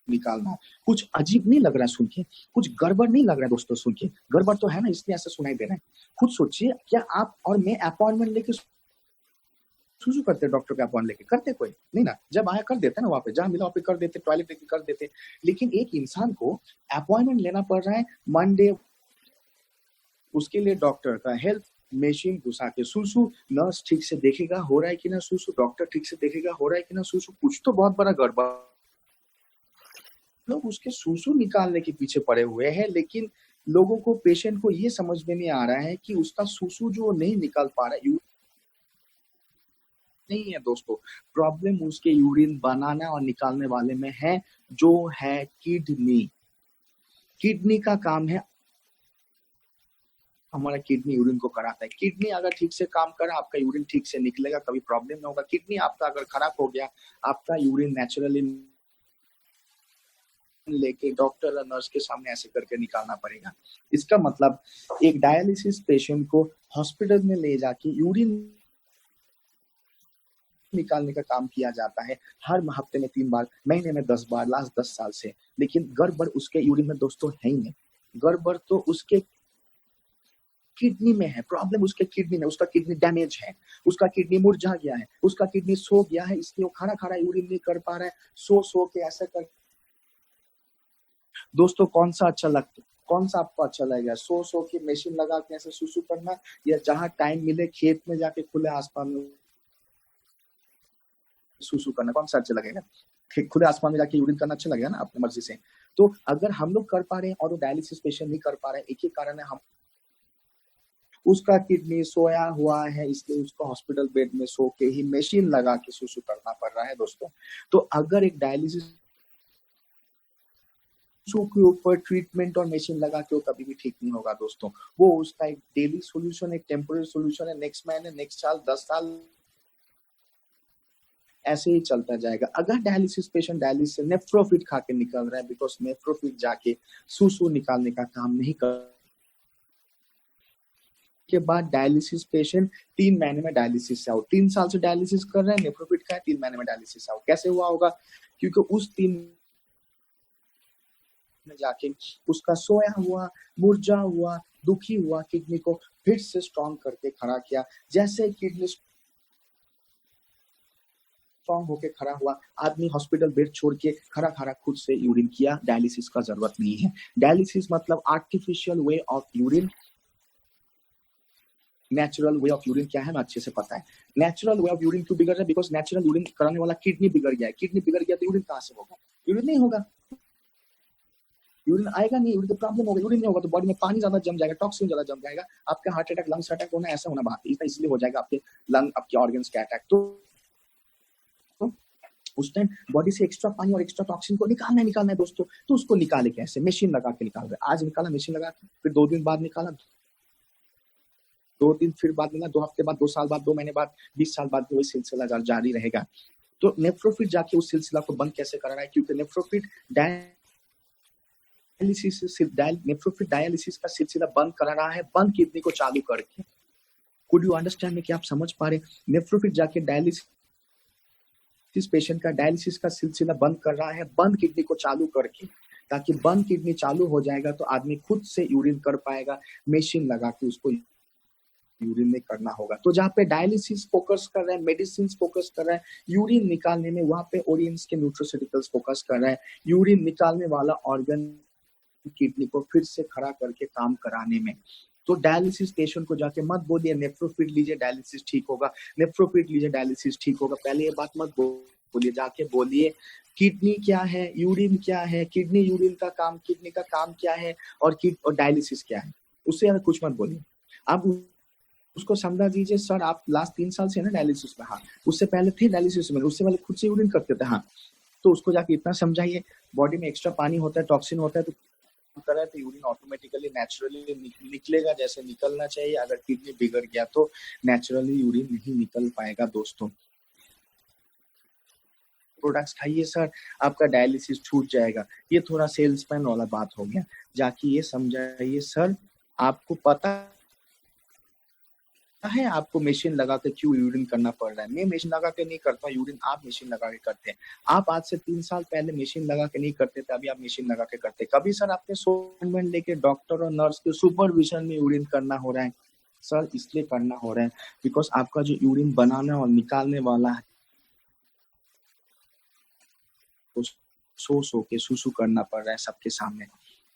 निकालना। कुछ अजीब नहीं लग रहा सुन के? कुछ गड़बड़ नहीं लग रहा दोस्तों सुन के? गड़बड़ तो है ना, इसलिए ऐसा सुनाई दे रहा है। खुद सोचिए, क्या आप और मैं अपॉइंटमेंट लेके सुसु करते? डॉक्टर का अपॉइंटमेंट लेके करते? कोई नहीं ना, जब आया कर देते ना, वहां पे जहां मिला वहां पे कर देते, टॉयलेट लेके कर देते। लेकिन एक इंसान को अपॉइंटमेंट लेना पड़ रहा है मंडे, उसके लिए डॉक्टर का हेल्प, मशीन घुसा के सुसु, नर्स ठीक से देखेगा हो रहा है कि ना सुसु, डॉक्टर ठीक से देखेगा हो रहा है कि ना सुसु। कुछ तो बहुत बड़ा गड़बड़, लोग उसके सुसु निकालने के पीछे पड़े हुए हैं, लेकिन लोगों को, पेशेंट को ये समझ में नहीं आ रहा है कि उसका सुसु जो नहीं निकाल पा रहा है, नहीं है दोस्तों, प्रॉब्लम उसके यूरिन बनाना और निकालने वाले में है, जो है किडनी। किडनी का काम है, हमारा किडनी यूरिन को कराता है। किडनी अगर ठीक से काम करे, आपका यूरिन ठीक से निकलेगा, कभी प्रॉब्लम नहीं होगा। किडनी आपका अगर खराब हो गया, आपका यूरिन नेचुरली लेके डॉक्टर और नर्स के सामने ऐसे करके निकालना पड़ेगा। इसका मतलब एक डायलिसिस पेशेंट को हॉस्पिटल में ले जाके यूरिन निकालने का काम किया जाता है, हर हफ्ते में 3 बार, महीने में 10 बार, लास्ट 10 साल से। लेकिन गड़बड़ उसके यूरिन में दोस्तों है ही नहीं, गड़बड़ तो उसके किडनी में है। प्रॉब्लम उसके किडनी में, उसका किडनी डैमेज है, उसका किडनी मुरझा गया है, उसका किडनी सो गया है, इसलिए वो खाना यूरिन नहीं कर पा रहा है, सो के ऐसा कर। दोस्तों कौन सा आपको अच्छा लगेगा? सो के मशीन लगा के ऐसे सुसु करना, या जहां टाइम मिले खेत में जाके खुले आसमान में सुसु करना? कौन सा अच्छा लगेगा? खुले आसमान में जाके यूरिन करना अच्छा लगेगा ना, अपनी मर्जी से। तो अगर हम लोग कर पा रहे हैं और वो डायलिसिस पेशेंट नहीं कर पा रहे हैं, एक ही कारण है, हम उसका किडनी सोया हुआ है, इसलिए उसको हॉस्पिटल बेड में सो के ही मशीन लगा के सुसु करना पड़ रहा है दोस्तों। तो अगर एक डायलिसिस सूसू के ऊपर ट्रीटमेंट और मशीन लगा के वो कभी भी ठीक नहीं होगा दोस्तों। वो उसका एक डेली सॉल्यूशन, एक टेम्पररी सॉल्यूशन है। नेक्स्ट महीने, नेक्स्ट साल, 10 साल ऐसे ही चलता जाएगा। अगर डायलिसिस पेशेंट डायलिसिस नेफ्रोफिट खा के निकल रहा है, बिकॉज नेफ्रोफिट जाके सूसू निकालने का काम नहीं कर के बाद डायलिसिस पेशेंट 3 महीने में डायलिसिस से आउट। 3 साल से डायलिसिस कर रहे हैं, नेफ्रोफिट खाए, 3 महीने में डायलिसिस आउट। कैसे हुआ होगा? क्योंकि उस 3 में जाके उसका सोया हुआ, मुरझा हुआ, दुखी हुआ किडनी को फिर से स्ट्रॉन्ग करके खड़ा किया। जैसे किडनी स्ट्रॉन्ग होके खड़ा हुआ, आदमी हॉस्पिटल बेड छोड़ के खड़ा खड़ा खुद से यूरिन किया। डायलिसिस का जरूरत नहीं है। डायलिसिस मतलब artificial way of urine. Natural way of urine क्या है ना, अच्छे से पता है। नेचुरल वे ऑफ यूरिन क्यों बिगड़ रहा है? बिकॉज नेचुरल यूरिन कराने वाला किडनी बिगड़ गया है। किडनी बिगड़ गया तो यूरिन कहाँ से होगा? यूरिन नहीं होगा, यूरिन आएगा नहीं, यूरिन तो प्रॉब्लम होगा। यूरिन नहीं होगा तो बॉडी में पानी ज्यादा जम जाएगा, टॉक्सिन ज्यादा जम जाएगा, आपका हार्ट अटैक, लंग्स अटैक होना, ऐसा होना बात है। इसलिए हो जाएगा आपके लंग, आपके ऑर्गन्स के अटैक। तो उस टाइम बॉडी से एक्स्ट्रा पानी और एक्स्ट्रा टॉक्सिन को निकालना है दोस्तों। तो उसको निकाले कैसे? मशीन लगा के निकाल रहे। आज निकाला मशीन लगा के, फिर 2 दिन बाद निकाला, 2 दिन फिर बाद निकाला, 2 हफ्ते बाद, 2 साल बाद, 2 महीने बाद, 20 साल बाद भी वही सिलसिला जारी रहेगा। तो नेफ्रोफिट जाके उस सिलसिला को बंद कैसे कर रहा है? क्योंकि नेफ्रोफिट नेफ्रोफिट डायलिसिस का सिलसिला बंद कर रहा है, बंद किडनी को चालू करके। Could you understand? कि आप समझ पा रहे? नेफ्रोफिट जाके डायलिसिस पेशेंट का डायलिसिस का सिलसिला बंद कर रहा है, बंद किडनी को चालू करके। ताकि बंद किडनी चालू हो जाएगा तो आदमी खुद से यूरिन कर पाएगा। मशीन लगा के उसको यूरिन नहीं करना होगा। तो जहाँ पे डायलिसिस फोकस कर रहा है, मेडिसिन फोकस कर रहा है यूरिन निकालने में, वहां पे ओरियंस के न्यूट्रोसिटिकल्स फोकस कर रहा है यूरिन निकालने वाला ऑर्गन किडनी को फिर से खड़ा करके काम कराने में। तो डायलिसिस पेशेंट को जाके मत बोलिए नेफ्रोफिट लीजिए डायलिसिस ठीक होगा, नेफ्रोफिट लीजिए डायलिसिस ठीक होगा। पहले ये बात मत बोलिए, जाके बोलिए किडनी क्या है, यूरिन क्या है, किडनी यूरिन का काम, किडनी का काम क्या है, और डायलिसिस क्या है। उससे यार कुछ मत बोलिए। आप उसको समझा दीजिए, सर आप लास्ट 3 साल से है ना डायलिसिस में? हाँ। उससे पहले थे डायलिसिस में? उससे पहले खुद से यूरिन करते थे? हाँ। तो उसको जाके इतना समझाइए, बॉडी में एक्स्ट्रा पानी होता है, टॉक्सिन होता है, तो कर रहा है तो यूरिन ऑटोमेटिकली नेचुरली निकलेगा जैसे निकलना चाहिए। अगर किडनी बिगड़ गया तो नेचुरली यूरिन नहीं निकल पाएगा दोस्तों। प्रोडक्ट्स खाइए सर, आपका डायलिसिस छूट जाएगा। ये थोड़ा सेल्समैन वाला बात हो गया। जाके ये समझाइए, सर आपको पता है आपको मशीन लगा के क्यों यूरिन करना पड़ रहा है? मैं मशीन लगा के नहीं करता यूरिन, आप मशीन लगा के करते हैं। आप आज से 3 साल पहले मशीन लगा के नहीं करते थे, अभी आप मशीन लगा के करते। कभी सर आपने अपॉइंटमेंट लेके डॉक्टर और नर्स के सुपरविजन में यूरिन करना हो रहा है? सर इसलिए करना हो रहा है बिकॉज आपका जो यूरिन बनाना और निकालने वाला है सो के सूसू करना पड़ रहा है सबके सामने।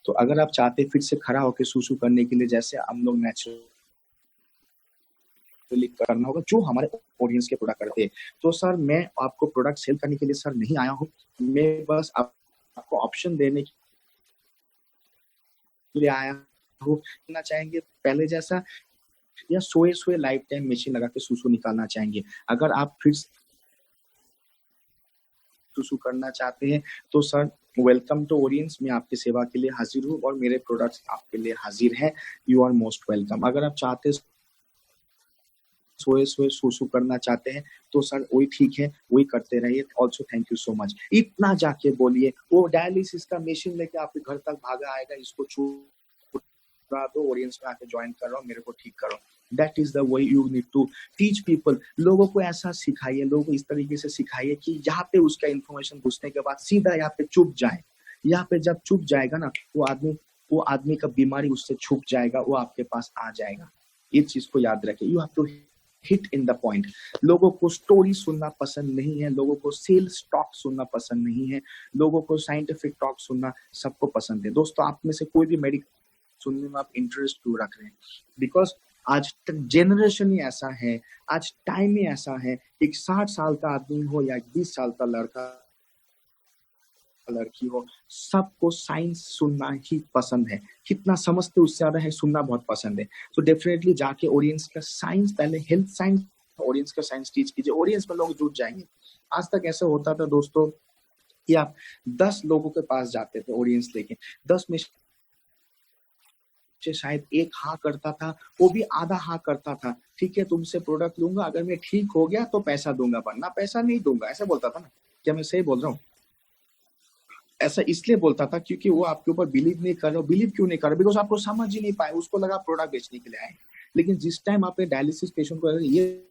तो अगर आप चाहते फिर से खड़ा होकर सूसू करने के लिए, जैसे हम लोग नेचुरल करना होगा जो हमारे ऑडियंस के प्रोडक्ट करते हैं। तो सर मैं आपको प्रोडक्ट सेल करने के लिए सर नहीं आया हूँ, मैं बस आपको ऑप्शन देने के लिए आया हूँ। करना चाहेंगे पहले जैसा, या सोए लाइफ टाइम मशीन लगा के सूसू निकालना चाहेंगे? अगर आप फिर सूसू करना चाहते हैं तो सर वेलकम टू ऑडियंस, मैं आपकी सेवा के लिए हाजिर हूँ और मेरे प्रोडक्ट्स आपके लिए हाजिर है। You are most welcome. अगर आप चाहते सोए सूसू करना चाहते हैं तो सर वही ठीक है, वही करते रहिए। Also thank you so much. इतना जाके बोलिए, वो डायलिसिस का मशीन लेके आपके घर तक भागा आएगा, इसको छुड़ा दो, ऑडियंस में आके ज्वाइन कर रहा हूँ, मेरे को ठीक करो। That is the way you need to teach people। लोगों को ऐसा सिखाइए, लोगों को इस तरीके से सिखाइए कि यहाँ पे उसका इन्फॉर्मेशन घुसने के बाद सीधा यहाँ पे चुप जाए। यहाँ पे जब चुप जाएगा ना, वो आदमी का बीमारी उससे छुप जाएगा, वो आपके पास आ जाएगा। ये चीज को याद रखिए। You have to hit in the point. लोगों को स्टोरी सुनना पसंद नहीं है, लोगों को सेल्स टॉक सुनना पसंद नहीं है, लोगों को साइंटिफिक टॉक सुनना सबको पसंद है। दोस्तों आप में से कोई भी मेडिकल सुनने में आप इंटरेस्ट क्यों रख रहे हैं? बिकॉज आज तक जेनरेशन ही ऐसा है, आज टाइम ही ऐसा है। एक 60 साल का आदमी हो या 20 साल का लड़की हो, सबको साइंस सुनना ही पसंद है। कितना समझते उससे ज्यादा है सुनना बहुत पसंद है। तो डेफिनेटली जाके ऑडियंस का साइंस, पहले हेल्थ साइंस, ऑडियंस का साइंस टीच कीजिए, ऑडियंस में लोग जुट जाएंगे। आज तक ऐसा होता था दोस्तों, कि आप 10 लोगों के पास जाते थे ऑडियंस लेके, 10 में से शायद एक हाँ करता था, वो भी आधा हाँ करता था, ठीक है तुमसे प्रोडक्ट लूंगा, अगर मैं ठीक हो गया तो पैसा दूंगा, वरना पैसा नहीं दूंगा, ऐसा बोलता था ना। क्या मैं सही बोल रहा हूँ? ऐसा इसलिए बोलता था क्योंकि वो आपके ऊपर बिलीव नहीं कर रहा। बिलीव क्यों नहीं कर रहा? बिकॉज आपको समझ ही नहीं पाए, उसको लगा प्रोडक्ट बेचने के लिए आए। लेकिन जिस टाइम आप डायलिसिस पेशेंट को ये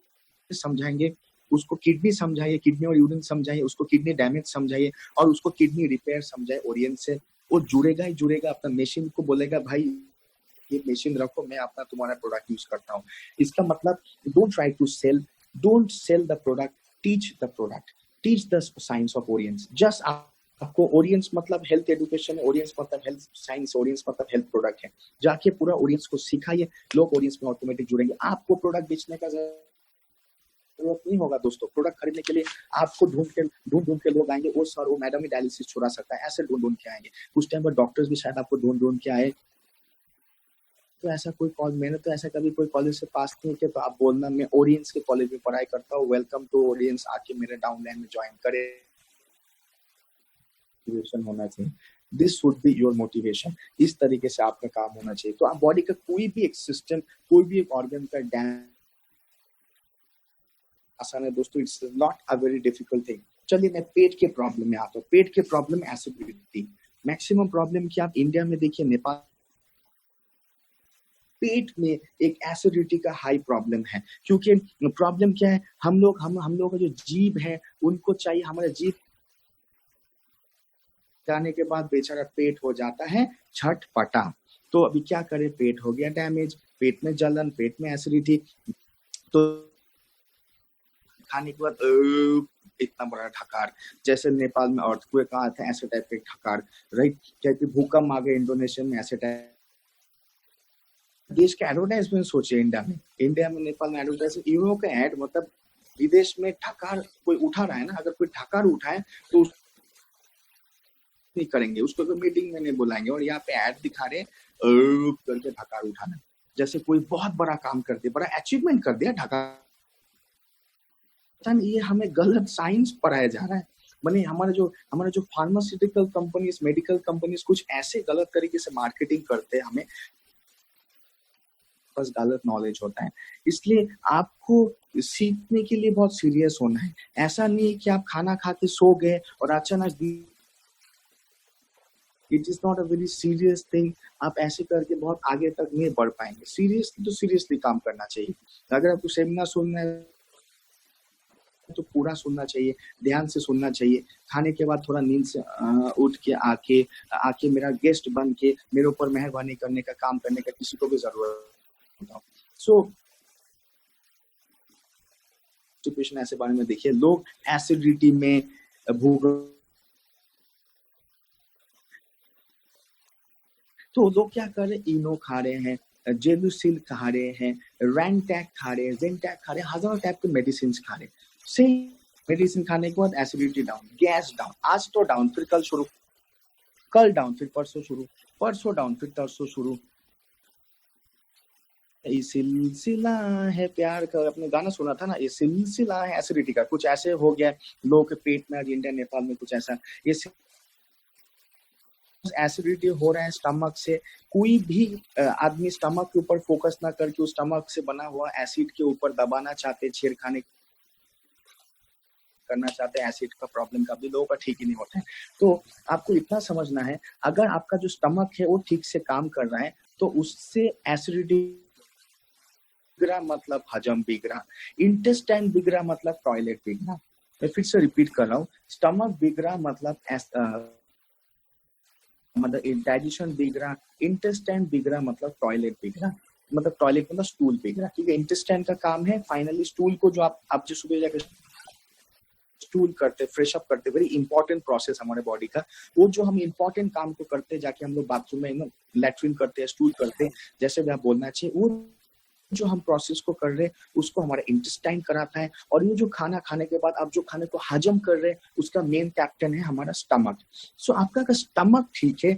समझाएंगे, उसको किडनी समझाइए, किडनी और यूरिन समझाइए, उसको किडनी डैमेज समझाइए और उसको किडनी रिपेयर समझाए ऑडियंस से, वो जुड़ेगा ही जुड़ेगा। अपना मशीन को बोलेगा भाई ये मशीन रखो, मैं अपना तुम्हारा प्रोडक्ट यूज करता हूँ। इसका मतलब don't try to sell, don't sell the product, teach the product, teach the science of audience. Just आपको ऑडियंस मतलब हेल्थ एजुकेशन, ऑडियंस मतलब हेल्थ साइंस, ऑडियंस मतलब हेल्थ प्रोडक्ट है। जाके पूरा ऑडियंस को सिखाइए, लोग ऑडियंस में ऑटोमेटिक जुड़ेंगे। आपको प्रोडक्ट बेचने का जरूरत नहीं होगा दोस्तों। प्रोडक्ट खरीदने के लिए आपको ढूंढ के लोग आएंगे, वो सर वो मैडम ही डायलिसिस छुड़ा सकता है, ऐसे ढूंढ के आएंगे। उस टाइम पर डॉक्टर्स भी शायद आपको ढूंढ के आए। तो ऐसा कोई मैंने तो ऐसा कभी कोई कॉलेज से पास नहीं किया, तो आप बोलना मैं ऑडियंस के कॉलेज में पढ़ाई करता हूँ, वेलकम टू ऑडियंस, आके मेरे डाउनलाइन में ज्वाइन करे। मोटिवेशन होना चाहिए, this should be your motivation. इस तरीके से आपका काम होना चाहिए। तो आप बॉडी का कोई भी एक सिस्टम, कोई भी एक ऑर्गन का डैमेज आसान है दोस्तों, it's not a very difficult thing. चलिए मैं पेट के प्रॉब्लम में आता हूँ। पेट के प्रॉब्लम एसिडिटी, मैक्सिमम प्रॉब्लम की आप इंडिया में देखिए, नेपाल पेट में एक एसिडिटी का हाई प्रॉब्लम है। क्योंकि प्रॉब्लम क्या है, हम लोग का जो जीभ है, उनको चाहिए, हमारा जीभ जाने के बाद बेचारा पेट हो जाता है छटपटा। तो अभी क्या करें, पेट हो गया डैमेज, पेट में जलन, पेट में एसिडिटी, तो खाने के बाद इतना बड़ा ठकार, जैसे नेपाल में अर्थक्वेक आया था ऐसे टाइप के ठकार, राइट? क्या भूकंप आ गए इंडोनेशिया में, ऐसे टाइप देश का एडवर्टाइजमेंट सोचिए। इंडिया में नेपाल में एडवर्टाइजमेंट, यूरो का एड, मतलब विदेश में ठकार कोई उठा रहा है ना, अगर कोई ठकार उठाए तो नहीं करेंगे, उसको तो मीटिंग में नहीं बुलाएंगे, और यहाँ पे ऐड दिखा रहे करके ठकार उठाना, जैसे कोई बहुत बड़ा काम कर दिया, बड़ा अचीवमेंट कर दिया ठकार। ये हमें गलत साइंस पढ़ाया जा रहा है। माने हमारा जो फार्मास्यूटिकल कंपनीज, मेडिकल कंपनीज कुछ ऐसे गलत तरीके से मार्केटिंग करते हैं, हमें बस गलत नॉलेज होता है। इसलिए आपको सीखने के लिए बहुत सीरियस होना है। ऐसा नहीं कि आप खाना खा के सो गए और अचानक, it is not a very serious thing. आप ऐसे करके बहुत आगे तक नहीं बढ़ पाएंगे। सीरियसली तो सीरियसली काम करना चाहिए। अगर आपको सेमिनार सुनना है तो पूरा सुनना चाहिए, ध्यान से सुनना चाहिए। खाने के बाद थोड़ा नींद से उठ के आके मेरा गेस्ट बन के मेरे ऊपर मेहरबानी करने का, काम करने का किसी को भी जरूरत हो। सो सिचुएशन ऐसे बारे में देखिए, लोग एसिडिटी में भूख, तो लोग क्या कर रहे हैं, इनो खा रहे हैं, जेलुसिल खा रहे हैं, रैंटैक खा रहे हैं, जेंटैक खा रहे हैं, हजारों टाइप के मेडिसिन खा रहे हैं। सही मेडिसिन खाने के बाद एसिडिटी डाउन, गैस डाउन, आज तो डाउन, फिर कल शुरू, कल डाउन, फिर परसों शुरू, परसों डाउन, फिर तरसों शुरू। ये सिलसिला है प्यार का, अपने गाना सुना था ना, ये सिलसिला है एसिडिटी का। कुछ ऐसे हो गया लोगों के पेट में, आज इंडिया नेपाल में कुछ ऐसा, ये एसिडिटी हो रहा है स्टमक से। कोई भी आदमी स्टमक के ऊपर फोकस ना करके उस स्टमक से बना हुआ एसिड के ऊपर दबाना चाहते, छेड़खानी करना चाहते हैं, एसिड का प्रॉब्लम का भी लोगों का ठीक ही नहीं होता है। तो आपको इतना समझना है, अगर आपका जो स्टमक है वो ठीक से काम कर रहा है तो उससे एसिडिटी बिगड़ा मतलब हजम बिगड़ा, इंटेस्टाइन बिगड़ा मतलब टॉयलेट बिगड़ा। मैं फिर से रिपीट कर रहा हूँ, स्टमक बिगड़ा मतलब डाइजेशन बिगड़ा, इंटेस्टाइन बिगड़ा मतलब टॉयलेट बिगड़ा, मतलब टॉयलेट मतलब स्टूल बिगड़ा। ठीक है, इंटेस्टाइन का काम है फाइनली स्टूल को, जो आप जो सुबह जाकर स्टूल करते, फ्रेश अप करते, वेरी इंपॉर्टेंट प्रोसेस हमारे बॉडी का। वो जो हम इंपॉर्टेंट काम को करते हैं, जाके हम लोग बाथरूम में लैट्रिन करते हैं, स्टूल करते हैं, जैसे भी आप बोलना चाहिए, वो जो हम प्रोसेस को कर रहे हैं उसको हमारा इंटेस्टाइन कराता है। और ये जो खाना खाने के बाद आप जो खाने को हजम कर रहे हैं उसका मेन कैप्टन है हमारा स्टमक। सो आपका अगर स्टमक ठीक है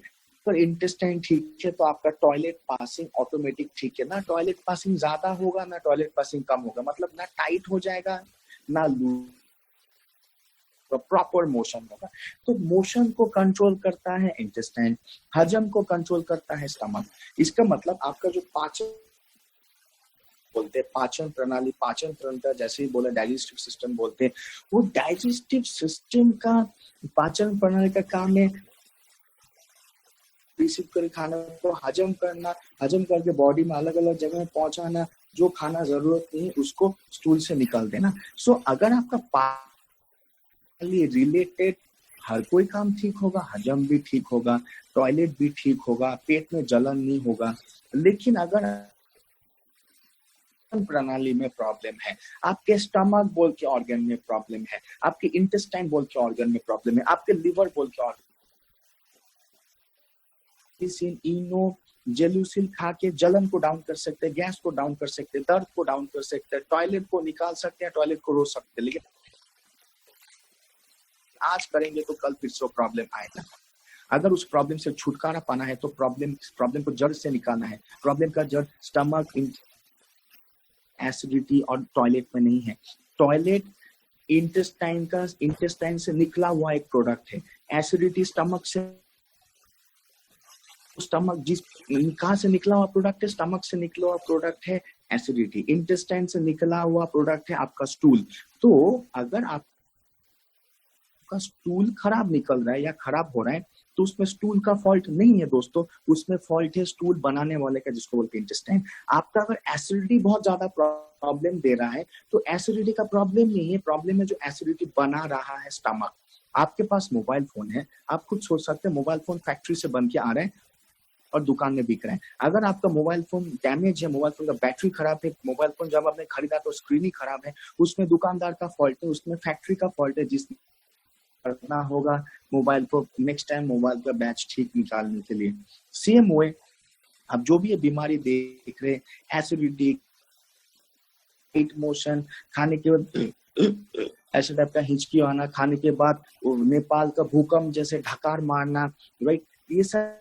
पर इंटेस्टाइन ठीक है तो आपका टॉयलेट पासिंग ऑटोमेटिक ठीक है। ना टॉयलेट पासिंग ज्यादा होगा ना टॉयलेट पासिंग कम होगा, मतलब ना टाइट हो जाएगा ना लूज प्रॉपर मोशन होगा। तो मोशन को कंट्रोल करता है इंटेस्टाइन, हजम को कंट्रोल करता है स्टमक। इसका मतलब आपका जो पाचन बोलते हैं, पाचन प्रणाली, पाचन तंत्र, जैसे ही बोले डाइजेस्टिव सिस्टम बोलते हैं, वो डाइजेस्टिव सिस्टम का, पाचन प्रणाली का काम है रिसीव कर खाना को हजम करना, हजम करके बॉडी में अलग अलग जगह पहुंचाना, जो खाना जरूरत नहीं है उसको स्टूल से निकाल देना। सो अगर आपका पाचन रिलेटेड हर कोई काम ठीक होगा, हजम भी ठीक होगा, टॉयलेट भी ठीक होगा, पेट में जलन नहीं होगा। लेकिन अगर प्रणाली में प्रॉब्लम है, आपके स्टमक बोल के ऑर्गन में प्रॉब्लम है, आपके इंटेस्टाइन बोल के ऑर्गन में प्रॉब्लम है, आपके लिवर बोल के ऑर्गन, इनो जेलुसिल खा के जलन को डाउन कर सकते हैं, गैस को डाउन कर सकते हैं, दर्द को डाउन कर सकते हैं, टॉयलेट को निकाल सकते हैं, टॉयलेट को रोक सकते हैं। लेकिन आज करेंगे तो कल फिर से प्रॉब्लम आएगा। अगर उस प्रॉब्लम से छुटकारा पाना है तो प्रॉब्लम को जड़ से निकालना है। प्रॉब्लम का जड़ स्टमक, एसिडिटी और टॉयलेट में नहीं है। टॉयलेट इंटेस्टाइन से निकला हुआ एक प्रोडक्ट है। एसिडिटी स्टमक से, स्टमक जिस कहाँ से निकला हुआ प्रोडक्ट है, स्टमक से निकला हुआ प्रोडक्ट है एसिडिटी। इंटेस्टाइन से निकला हुआ प्रोडक्ट है आपका स्टूल। तो अगर आपका स्टूल खराब निकल रहा है या खराब हो रहा है तो उसमें स्टूल का फॉल्ट नहीं है दोस्तों, उसमें फॉल्ट है स्टूल बनाने वाले का, जिसको बोलते हैं इंटेस्टाइन। आपका अगर एसिडिटी बहुत ज्यादा प्रॉब्लम दे रहा है तो एसिडिटी का प्रॉब्लम नहीं है, प्रॉब्लम है जो एसिडिटी बना रहा है स्टमक। आपके पास मोबाइल फोन है, आप खुद सोच सकते हैं मोबाइल फोन फैक्ट्री से बन के आ रहे हैं और दुकान में बिक रहे हैं। अगर आपका मोबाइल फोन डैमेज है, मोबाइल फोन का बैटरी खराब है, मोबाइल फोन जब आपने खरीदा तो स्क्रीन ही खराब है, उसमें दुकानदार का फॉल्ट है, उसमें फैक्ट्री का फॉल्ट है। जिसमें करना होगा मोबाइल को नेक्स्ट टाइम मोबाइल का बैच ठीक निकालने के लिए। सेम वे अब जो भी ये बीमारी देख रहे, एसिडिटी, पेट मोशन, खाने के बाद ऐसे टाइप का हिचकी आना, खाने के बाद नेपाल का भूकंप जैसे ढकार मारना, राइट, ये सब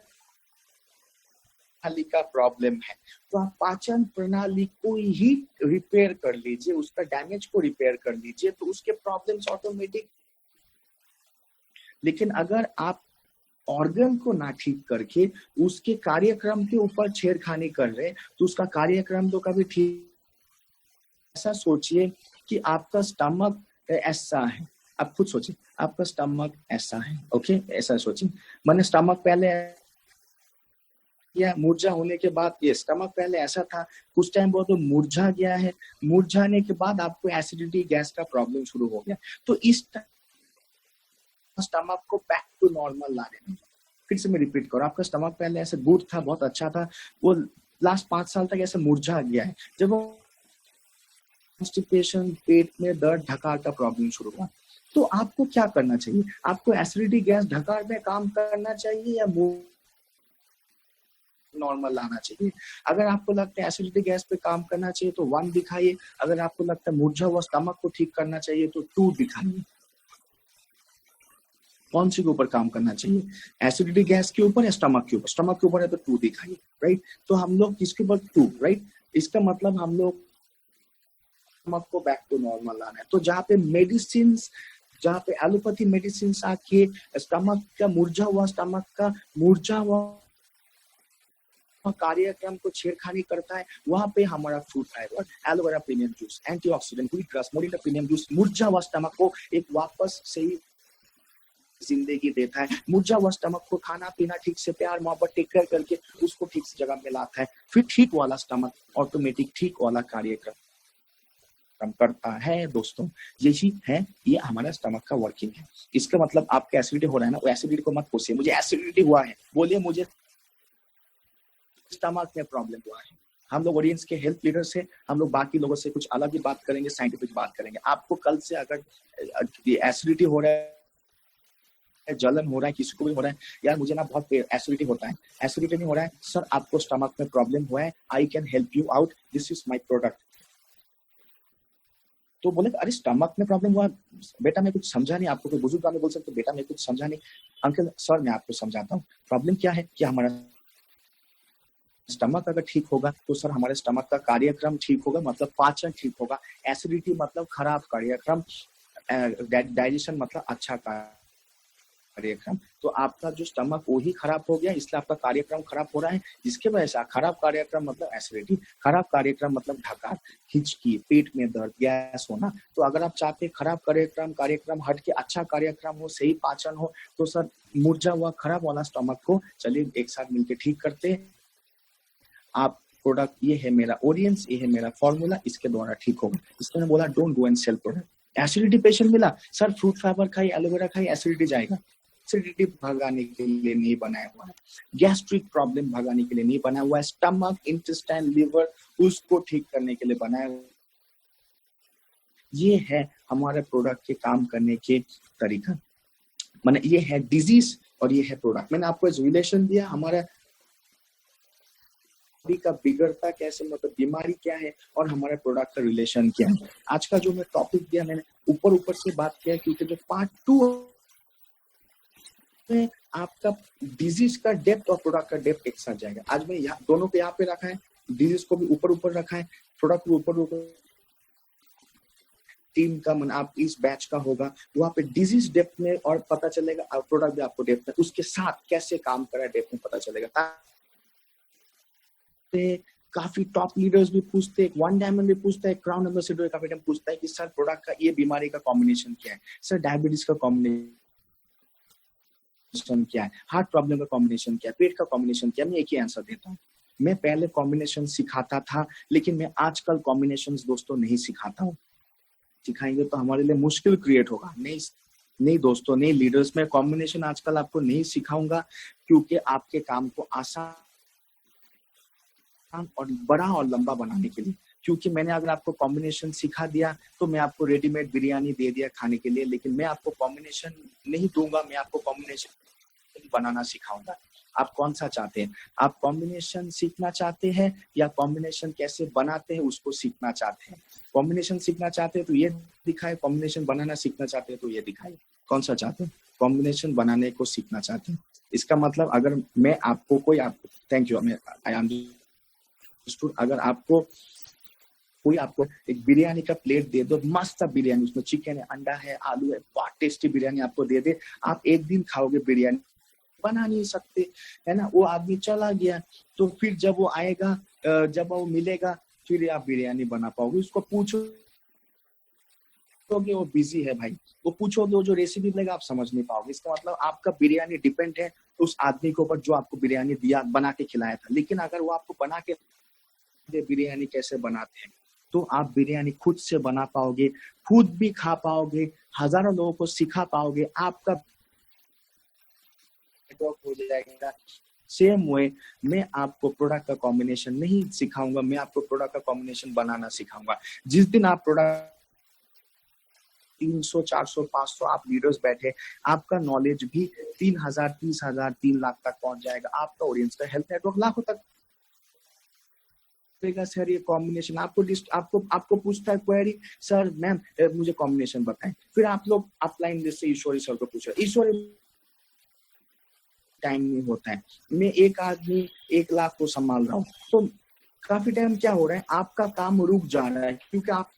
का प्रॉब्लम है। तो आप पाचन प्रणाली को ही रिपेयर कर लीजिए, उसका डैमेज को रिपेयर कर लीजिए, तो उसके प्रॉब्लम्स ऑटोमेटिक। लेकिन अगर आप ऑर्गन को ना ठीक करके उसके कार्यक्रम के ऊपर छेड़खानी कर रहे तो उसका कार्यक्रम तो कभी ठीक। ऐसा सोचिए कि आपका स्टमक ऐसा है, आप खुद सोचिए आपका स्टमक ऐसा है, ओके, ऐसा सोचिए। मैंने स्टमक पहले या मुरझा होने के बाद, ये स्टमक पहले ऐसा था, कुछ टाइम बहुत तो मुरझा गया है, मुरझाने के बाद आपको एसिडिटी गैस का प्रॉब्लम शुरू हो गया। तो इस स्टमक को बैक टू नॉर्मल लाने में, फिर से मैं रिपीट करूं, आपका स्टमक पहले ऐसे गुड था, बहुत अच्छा था, वो लास्ट 5 साल तक ऐसे मुरझा गया है। जब वो कॉन्स्टिपेशन, पेट में दर्द, ढकार का प्रॉब्लम शुरू हुआ, तो आपको क्या करना चाहिए? आपको एसिडिटी गैस ढकार में काम करना चाहिए या नॉर्मल लाना चाहिए? अगर आपको लगता है एसिडिटी गैस पे काम करना चाहिए तो 1 दिखाइए, अगर आपको लगता है मुरझा हुआ स्टमक को ठीक करना चाहिए तो 2 दिखाइए। कौन सी के ऊपर काम करना चाहिए, एसिडिटी गैस के ऊपर या स्टमक के ऊपर? स्टमक के ऊपर है तो 2 दिखाइए, राइट। तो हम लोग किसके ऊपर? 2, राइट। इसका मतलब हम लोग स्टमक को बैक टू नॉर्मल लाना है। तो जहाँ पे मेडिसिन, जहाँ पे एलोपैथी मेडिसिन आके स्टमक का मुरझा हुआ कार्यक्रम को छेड़खानी करता है, वहां पे हमारा fruit fibre, aloe vera premium juice, antioxidant, wheat grass, moringa premium juice मुरझा हुआ स्टमक को एक वापस से ही जिंदगी देता है। मुरझा हुआ स्टमक को खाना पीना ठीक से, प्यार मोहब्बत टेक केयर करके उसको ठीक से जगह में लाता है। फिर ठीक वाला स्टमक ऑटोमेटिक ठीक वाला कार्यक्रम करता है। दोस्तों यही है, ये हमारा स्टमक का वर्किंग है। इसका मतलब आपका एसिडिटी हो रहा है ना, वो एसिडिटी को मत कोसिए, मुझे एसिडिटी हुआ है, बोलिए मुझे स्टमक में प्रॉब्लम हुआ है। हम लोग ऑडियंस के हेल्थ लीडर से, हम लोग बाकी लोगों से कुछ अलग ही बात करेंगे, साइंटिफिक बात करेंगे। आपको कल से अगर एसिडिटी हो रहा है, जलन हो रहा है, किसी को भी हो रहा है, यार मुझे ना बहुत एसिडिटी होता है, एसिडिटी नहीं हो रहा है सर, आपको स्टमक में प्रॉब्लम हुआ है, I can help you out, this is my product. तो बोले अरे स्टमक में प्रॉब्लम हुआ बेटा, मैं कुछ समझा नहीं। आपको कोई बुजुर्ग आदमी बोल सकते बेटा मैं कुछ समझा नहीं। अंकल सर मैं आपको समझाता हूँ, प्रॉब्लम क्या है कि हमारा स्टमक अगर ठीक होगा तो सर हमारे स्टमक का कार्यक्रम ठीक होगा, मतलब पाचन ठीक होगा। एसिडिटी मतलब खराब कार्यक्रम, डाइजेशन मतलब अच्छा कार्यक्रम, तो आपका जो स्टमक वही खराब हो गया, इसलिए आपका कार्यक्रम खराब हो रहा है, जिसके वजह से खराब कार्यक्रम मतलब एसिडिटी, खराब कार्यक्रम मतलब ढकार, हिचकी, पेट में दर्द, गैस होना। तो अगर आप चाहते हैं खराब कार्यक्रम हट के अच्छा कार्यक्रम हो, सही पाचन हो, तो सर मुरझा हुआ खराब वाला स्टमक को चलिए एक साथ मिलकर ठीक करते हैं। आप प्रोडक्ट, ये है मेरा ऑडियंस, ये है मेरा फॉर्मूला, इसके द्वारा ठीक होगा। इसलिए मैंने बोला don't go and sell product. Acidity patient मिला, सर फ्रूट फाइबर खाइए, एलोवेरा खाइए, एसिडिटी जाएगा। एसिडिटी भगाने के लिए नहीं बनाया हुआ है, गैस्ट्रिक प्रॉब्लम भगाने के लिए नहीं बनाया हुआ है, स्टमक, इंटेस्टाइन, लिवर, उसको ठीक करने के लिए बनाया हुआ। ये है हमारे प्रोडक्ट के काम करने के तरीका, माने ये है डिजीज और ये है प्रोडक्ट। मैंने आपको रिलेशन दिया हमारा का बिगड़ता कैसे, मतलब बीमारी क्या है और हमारे प्रोडक्ट का रिलेशन क्या है। आज का जो मैं टॉपिक दिया, मैंने ऊपर से बात किया, क्योंकि जो पार्ट 2 में आपका डिजीज का डेप्थ और प्रोडक्ट का डेप्थ एक साथ जाएगा। आज मैं दोनों को यहाँ पे रखा है, डिजीज को भी ऊपर रखा है, प्रोडक्ट को ऊपर टीम का मन आप इस बैच का होगा, वहां पे डिजीज डेप्थ में और पता चलेगा, और प्रोडक्ट भी आपको डेप्थ में उसके साथ कैसे काम कर रहा है डेप्थ में पता चलेगा। काफी टॉप लीडर्स भी पूछते हैं, वन डायमंड भी पूछता है, क्राउन एम्बेसडर काफी टाइम पूछता है कि सर प्रोडक्ट का ये बीमारी का कॉम्बिनेशन क्या है, सर डायबिटीज का कॉम्बिनेशन क्या है, हार्ट प्रॉब्लम का कॉम्बिनेशन क्या है, पेट का कॉम्बिनेशन क्या है। मैं एक ही आंसर देता हूँ। मैं पहले कॉम्बिनेशन सिखाता था, लेकिन मैं आजकल कॉम्बिनेशन दोस्तों नहीं सिखाता हूँ। सिखाएंगे तो हमारे लिए मुश्किल क्रिएट होगा। नहीं दोस्तों, नहीं लीडर्स, मैं कॉम्बिनेशन आजकल आपको नहीं सिखाऊंगा, क्योंकि आपके काम को आसान और बड़ा और लंबा बनाने के लिए। क्योंकि मैंने अगर आपको कॉम्बिनेशन सिखा दिया तो मैं आपको रेडीमेड बिरयानी दे दिया खाने के लिए, लेकिन मैं आपको कॉम्बिनेशन नहीं दूंगा, मैं आपको कॉम्बिनेशन बनाना सिखाऊंगा। आप कौन सा चाहते हैं? आप कॉम्बिनेशन सीखना चाहते हैं या कॉम्बिनेशन कैसे बनाते हैं उसको सीखना चाहते हैं? कॉम्बिनेशन सीखना चाहते हैं तो ये दिखाए, कॉम्बिनेशन बनाना सीखना चाहते हैं तो ये दिखाए। कौन सा चाहते हैं? कॉम्बिनेशन बनाने को सीखना चाहते हैं। इसका मतलब अगर मैं आपको थैंक यू, आई एम अगर आपको कोई आपको एक बिरयानी का प्लेट दे दो, मस्त बिरयानी, उसमें चिकन है, अंडा है, आलू है, बहुत टेस्टी बिरयानी आपको दे दे, आप एक दिन खाओगे बिरयानी, बना नहीं सकते, है ना। वो आदमी चला गया, तो फिर जब वो आएगा, जब वो मिलेगा, फिर आप बिरयानी बना पाओगे। उसको पूछोगे, वो बिजी है भाई, वो पूछोगे, वो जो रेसिपी मिलेगा आप समझ नहीं पाओगे। इसका मतलब आपका बिरयानी डिपेंड है उस आदमी के ऊपर जो आपको बिरयानी दिया, बना के खिलाया था। लेकिन अगर वो आपको बना के बिरयानी कैसे बनाते हैं, तो आप बिरयानी खुद से बना पाओगे, खुद भी खा पाओगे, हजारों लोगों को सिखा पाओगे, आपका नेटवर्क हो जाएगा। सेम वे मैं आपको प्रोडक्ट का कॉम्बिनेशन नहीं सिखाऊंगा, मैं आपको प्रोडक्ट का कॉम्बिनेशन बनाना सिखाऊंगा। जिस दिन आप प्रोडक्ट 300, 400, 500 आप लीडर्स बैठे, आपका नॉलेज भी 3000, 30,000, 3 लाख तक पहुंच जाएगा। आपका ऑडियंस का हेल्थ नेटवर्क लाखों तक। सर ये कॉम्बिनेशन आपको पूछता है क्वेरी, सर मैम मुझे कॉम्बिनेशन बताएं। फिर आप लोग अपलाइन जैसे ईश्वरी सर को पूछो, ईश्वरी टाइम नहीं होता है, मैं एक आदमी 1 लाख को संभाल रहा हूँ, तो काफी टाइम क्या हो रहा है, आपका काम रुक जा रहा है, क्योंकि आप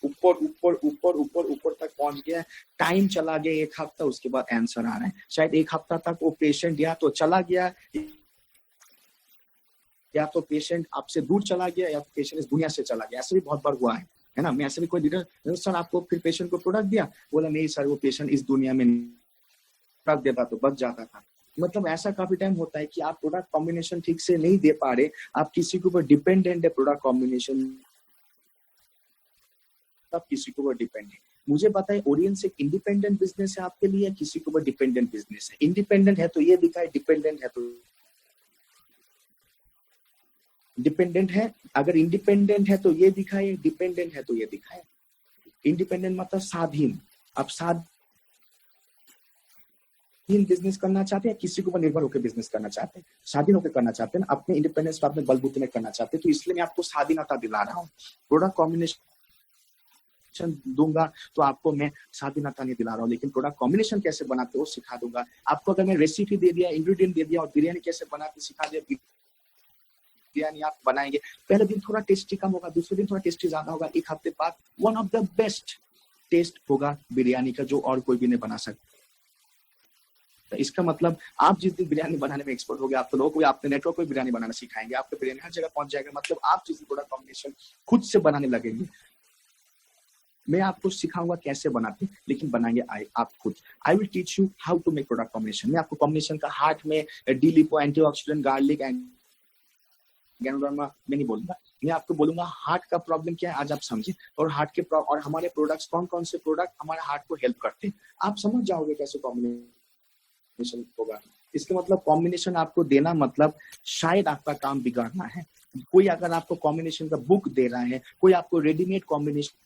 ऊपर तक पहुंच गया, टाइम चला गया 1 हफ्ता, उसके बाद आंसर आ रहा है। शायद 1 हफ्ता तक वो पेशेंट या तो चला गया, या तो पेशेंट आपसे दूर चला गया, या तो पेशेंट इस दुनिया से चला गया। ऐसे भी बहुत बार हुआ है ना। मैं ऐसे भी कोई लीडर, सर आपको फिर पेशेंट को प्रोडक्ट दिया, बोला नहीं सर वो पेशेंट इस दुनिया में प्रोडक्ट देता तो बच जाता था। मतलब ऐसा काफी टाइम होता है कि आप प्रोडक्ट कॉम्बिनेशन ठीक से नहीं दे पा रहे, आप किसी के ऊपर डिपेंडेंट है प्रोडक्ट कॉम्बिनेशन, आप किसी के ऊपर डिपेंड है। मुझे पता है ऑडियंस एक इंडिपेंडेंट बिजनेस है आपके लिए, किसी के ऊपर डिपेंडेंट बिजनेस है। इंडिपेंडेंट है तो ये दिखाए, डिपेंडेंट है तो डिपेंडेंट है, अगर इंडिपेंडेंट है तो ये दिखाए, डिपेंडेंट है तो ये दिखाए। इंडिपेंडेंट मतलब स्वाधीन, आप स्वाधीन बिजनेस करना चाहते हैं, किसी के ऊपर निर्भर होकर बिजनेस करना चाहते हैं, स्वाधीन होकर करना चाहते हैं, अपने इंडिपेंडेंस को अपने बलबूते में करना चाहते हैं, तो इसलिए मैं आपको स्वाधीनता दिला रहा हूँ। प्रोडक्ट कॉम्बिनेशन दूंगा तो आपको मैं स्वाधीनता नहीं दिला रहा हूँ, लेकिन प्रोडक्ट कॉम्बिनेशन कैसे बनाते हो सिखा दूंगा आपको। अगर मैं रेसिपी दे दिया, इंग्रेडिएंट दे दिया और बिरयानी कैसे बनाते सिखा दिया, बिरयानी आप बनाएंगे, पहले दिन थोड़ा टेस्टी कम होगा, दूसरे दिन थोड़ा टेस्टी ज्यादा होगा, एक हफ्ते बाद one of the best taste होगा बिरयानी का, जो और कोई भी नहीं बना सकता। इसका मतलब आप जिस दिन बिरयानी बनाने में एक्सपर्ट हो गए, आप तो लोगों को आपने नेटवर्क में बिरयानी बनाना सिखाएंगे, आपका बिरयानी हर जगह पहुंच जाएगा। मतलब आप जिस दिन प्रोडक्ट कॉम्बिनेशन खुद से बनाने लगेंगे, मैं आपको सिखाऊंगा कैसे बनाते, लेकिन बनाएंगे आप खुद। I will teach you how to make product combination. मैं आपको कॉम्बिनेशन का हार्ट में D Lipo, antioxidant, garlic and ganoderma में नहीं बोलूंगा, मैं आपको बोलूंगा हार्ट का प्रॉब्लम क्या है आज आप समझे, और हार्ट के और हमारे प्रोडक्ट्स कौन कौन से प्रोडक्ट हमारे हार्ट को हेल्प करते हैं, आप समझ जाओगे कैसे कॉम्बिनेशन होगा। इसका मतलब कॉम्बिनेशन आपको देना मतलब शायद आपका काम बिगाड़ना है। कोई अगर आपको कॉम्बिनेशन का बुक दे रहा है, कोई आपको रेडीमेड कॉम्बिनेशन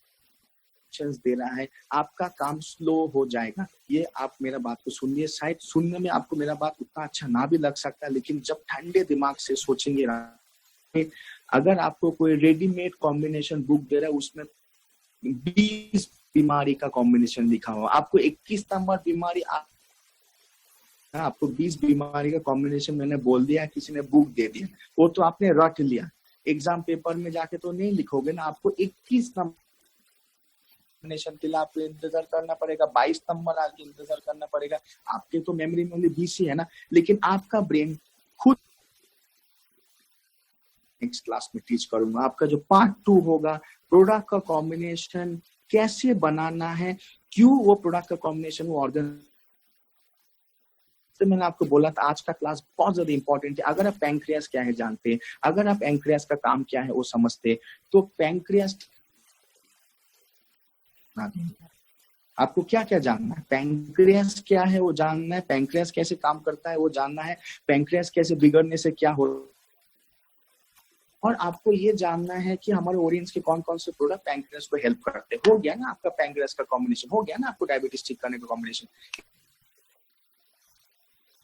दे रहा है, आपका काम स्लो हो जाएगा। ये आप मेरा बात को सुनिए, शायद सुनने में आपको मेरा बात उतना अच्छा ना भी लग सकता है, लेकिन जब ठंडे दिमाग से सोचेंगे, अगर आपको कोई रेडीमेड कॉम्बिनेशन बुक दे रहा है, उसमें 20 बीमारी का कॉम्बिनेशन लिखा हुआ, आपको 21 नंबर बीमारी आपको 20 बीमारी का कॉम्बिनेशन मैंने बोल दिया, किसी ने बुक दे दिया, वो तो आपने रट लिया, एग्जाम पेपर में जाके तो नहीं लिखोगे ना, आपको 21 नंबर कॉम्बिनेशन के लिए आपको इंतजार करना पड़ेगा, 22 नंबर आके इंतजार करना पड़ेगा। आपके तो मेमोरी में ओनली 20 ही है ना, लेकिन आपका ब्रेन खुद नेक्स्ट क्लास में टीच करूंगा। आपका जो पार्ट 2 होगा, प्रोडक्ट का कॉम्बिनेशन कैसे बनाना है, क्यों वो प्रोडक्ट का कॉम्बिनेशन वो ऑर्गन, तो मैंने आपको बोला था आज का क्लास बहुत ज्यादा इंपॉर्टेंट है। अगर आप पैंक्रियास क्या है जानते हैं, अगर आप पैंक्रियास का काम क्या है वो समझते, तो पैंक्रियास आपको क्या क्या जानना है, पैंक्रियास क्या है वो जानना है, पैंक्रियास कैसे काम करता है वो जानना है, पैंक्रियास कैसे बिगड़ने से क्या हो, और आपको ये जानना है कि हमारे ऑडियंस के कौन कौन से प्रोडक्ट पैंक्रियास को हेल्प करते हैं। हो गया ना आपका पैंक्रियास का कॉम्बिनेशन, हो गया ना आपको डायबिटीज ठीक करने का कॉम्बिनेशन।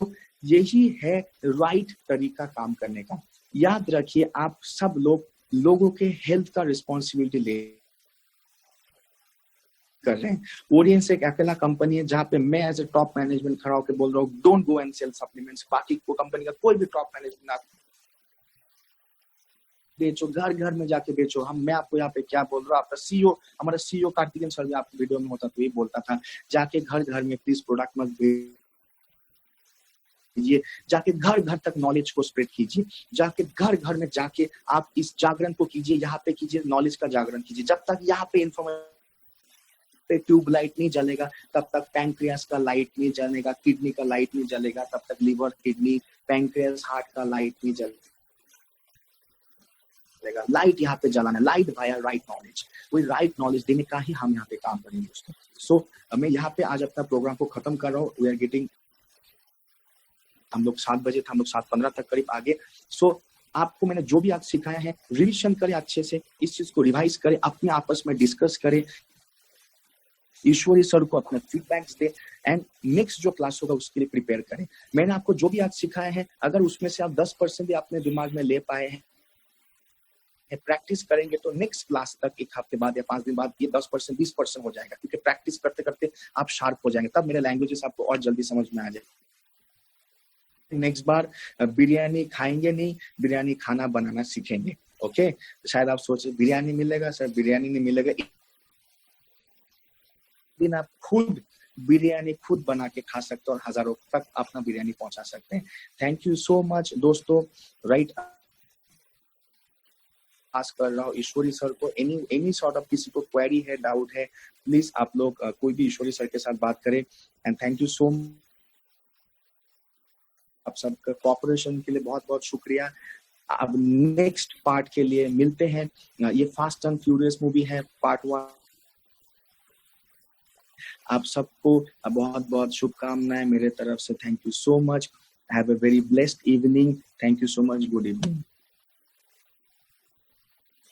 तो यही है राइट तरीका काम करने का। याद रखिए, आप सब लोगों के हेल्थ का रिस्पॉन्सिबिलिटी ले कर रहे हैं। ऑडियंस एक अकेला कंपनी है जहां पे मैं एज ए टॉप मैनेजमेंट खड़ा होकर बोल रहा हूँ don't go and sell supplements. बाकी को कंपनी का कोई भी टॉप मैनेजमेंट आप बेचो, घर घर में जाके बेचो। मैं आपको यहाँ पे क्या बोल रहा हूँ, आपका सीईओ, हमारा सीईओ कार्तिकेन सर आपकी वीडियो में होता तो ये बोलता था, जाके घर घर में प्लीज प्रोडक्ट मत भेजिए, जाके घर घर तक नॉलेज को स्प्रेड कीजिए, जाके घर घर में जाके आप इस जागरण को कीजिए, यहाँ पे कीजिए, नॉलेज का जागरण कीजिए। जब तक यहाँ पे इन्फॉर्मेशन पे ट्यूब लाइट नहीं जलेगा तब तक पैंक्रियास का लाइट नहीं जलेगा, किडनी का लाइट नहीं जलेगा, तब तक लिवर, किडनी, पैंक्रियास, हार्ट का लाइट नहीं जलेगा। लाइट यहाँ पे जलाना, लाइट वाया राइट नॉलेज, वही राइट नॉलेज देने का ही हम यहाँ पे काम करेंगे दोस्तों। सो मैं यहाँ पे आज अपना प्रोग्राम को खत्म कर रहा हूँ। वी आर गेटिंग, हम लोग 7 बजे थे, हम लोग 7:15 तक करीब आगे। सो आपको मैंने जो भी आज सिखाया है रिविजन करें अच्छे से, इस चीज को रिवाइज करें, अपने आपस में डिस्कस करें, ईश्वरी सर को अपने फीडबैक्स दे, एंड नेक्स्ट जो क्लास होगा उसके लिए प्रिपेयर करें। मैंने आपको जो भी आज सिखाया है, अगर उसमें से आप 10% भी अपने दिमाग में ले पाए हैं, प्रैक्टिस करेंगे तो नेक्स्ट क्लास तक 1 हफ्ते बाद या 5 दिन बाद ये 10% 20% हो जाएगा, क्योंकि प्रैक्टिस करते करते आप शार्प हो जाएंगे, तब मेरे लैंग्वेजेस आपको और जल्दी समझ में आ जाए। नेक्स्ट बार बिरयानी खाएंगे नहीं, बिरयानी खाना बनाना सीखेंगे। ओके, शायद आप सोचे बिरयानी मिलेगा सर, बिरयानी नहीं मिलेगा। दिन आप खुद बिरयानी खुद बना के खा सकते हो और हजारों तक अपना बिरयानी पहुंचा सकते हैं। थैंक यू सो मच दोस्तों। राइट, आस्क कर रहा हूँ ईश्वरी सर को, एनी सॉर्ट ऑफ किसी को क्वेरी है, डाउट है, प्लीज आप लोग कोई भी ईश्वरी सर के साथ बात करें। And thank you so much, आप सबका कोऑपरेशन के लिए बहुत बहुत शुक्रिया। अब नेक्स्ट पार्ट के लिए मिलते हैं। ये फास्ट एंड फ्यूरियस मूवी है, पार्ट 1। आप सबको बहुत बहुत शुभकामनाएं मेरे तरफ से। Thank you so much, have a very blessed evening. Thank you so much, good evening.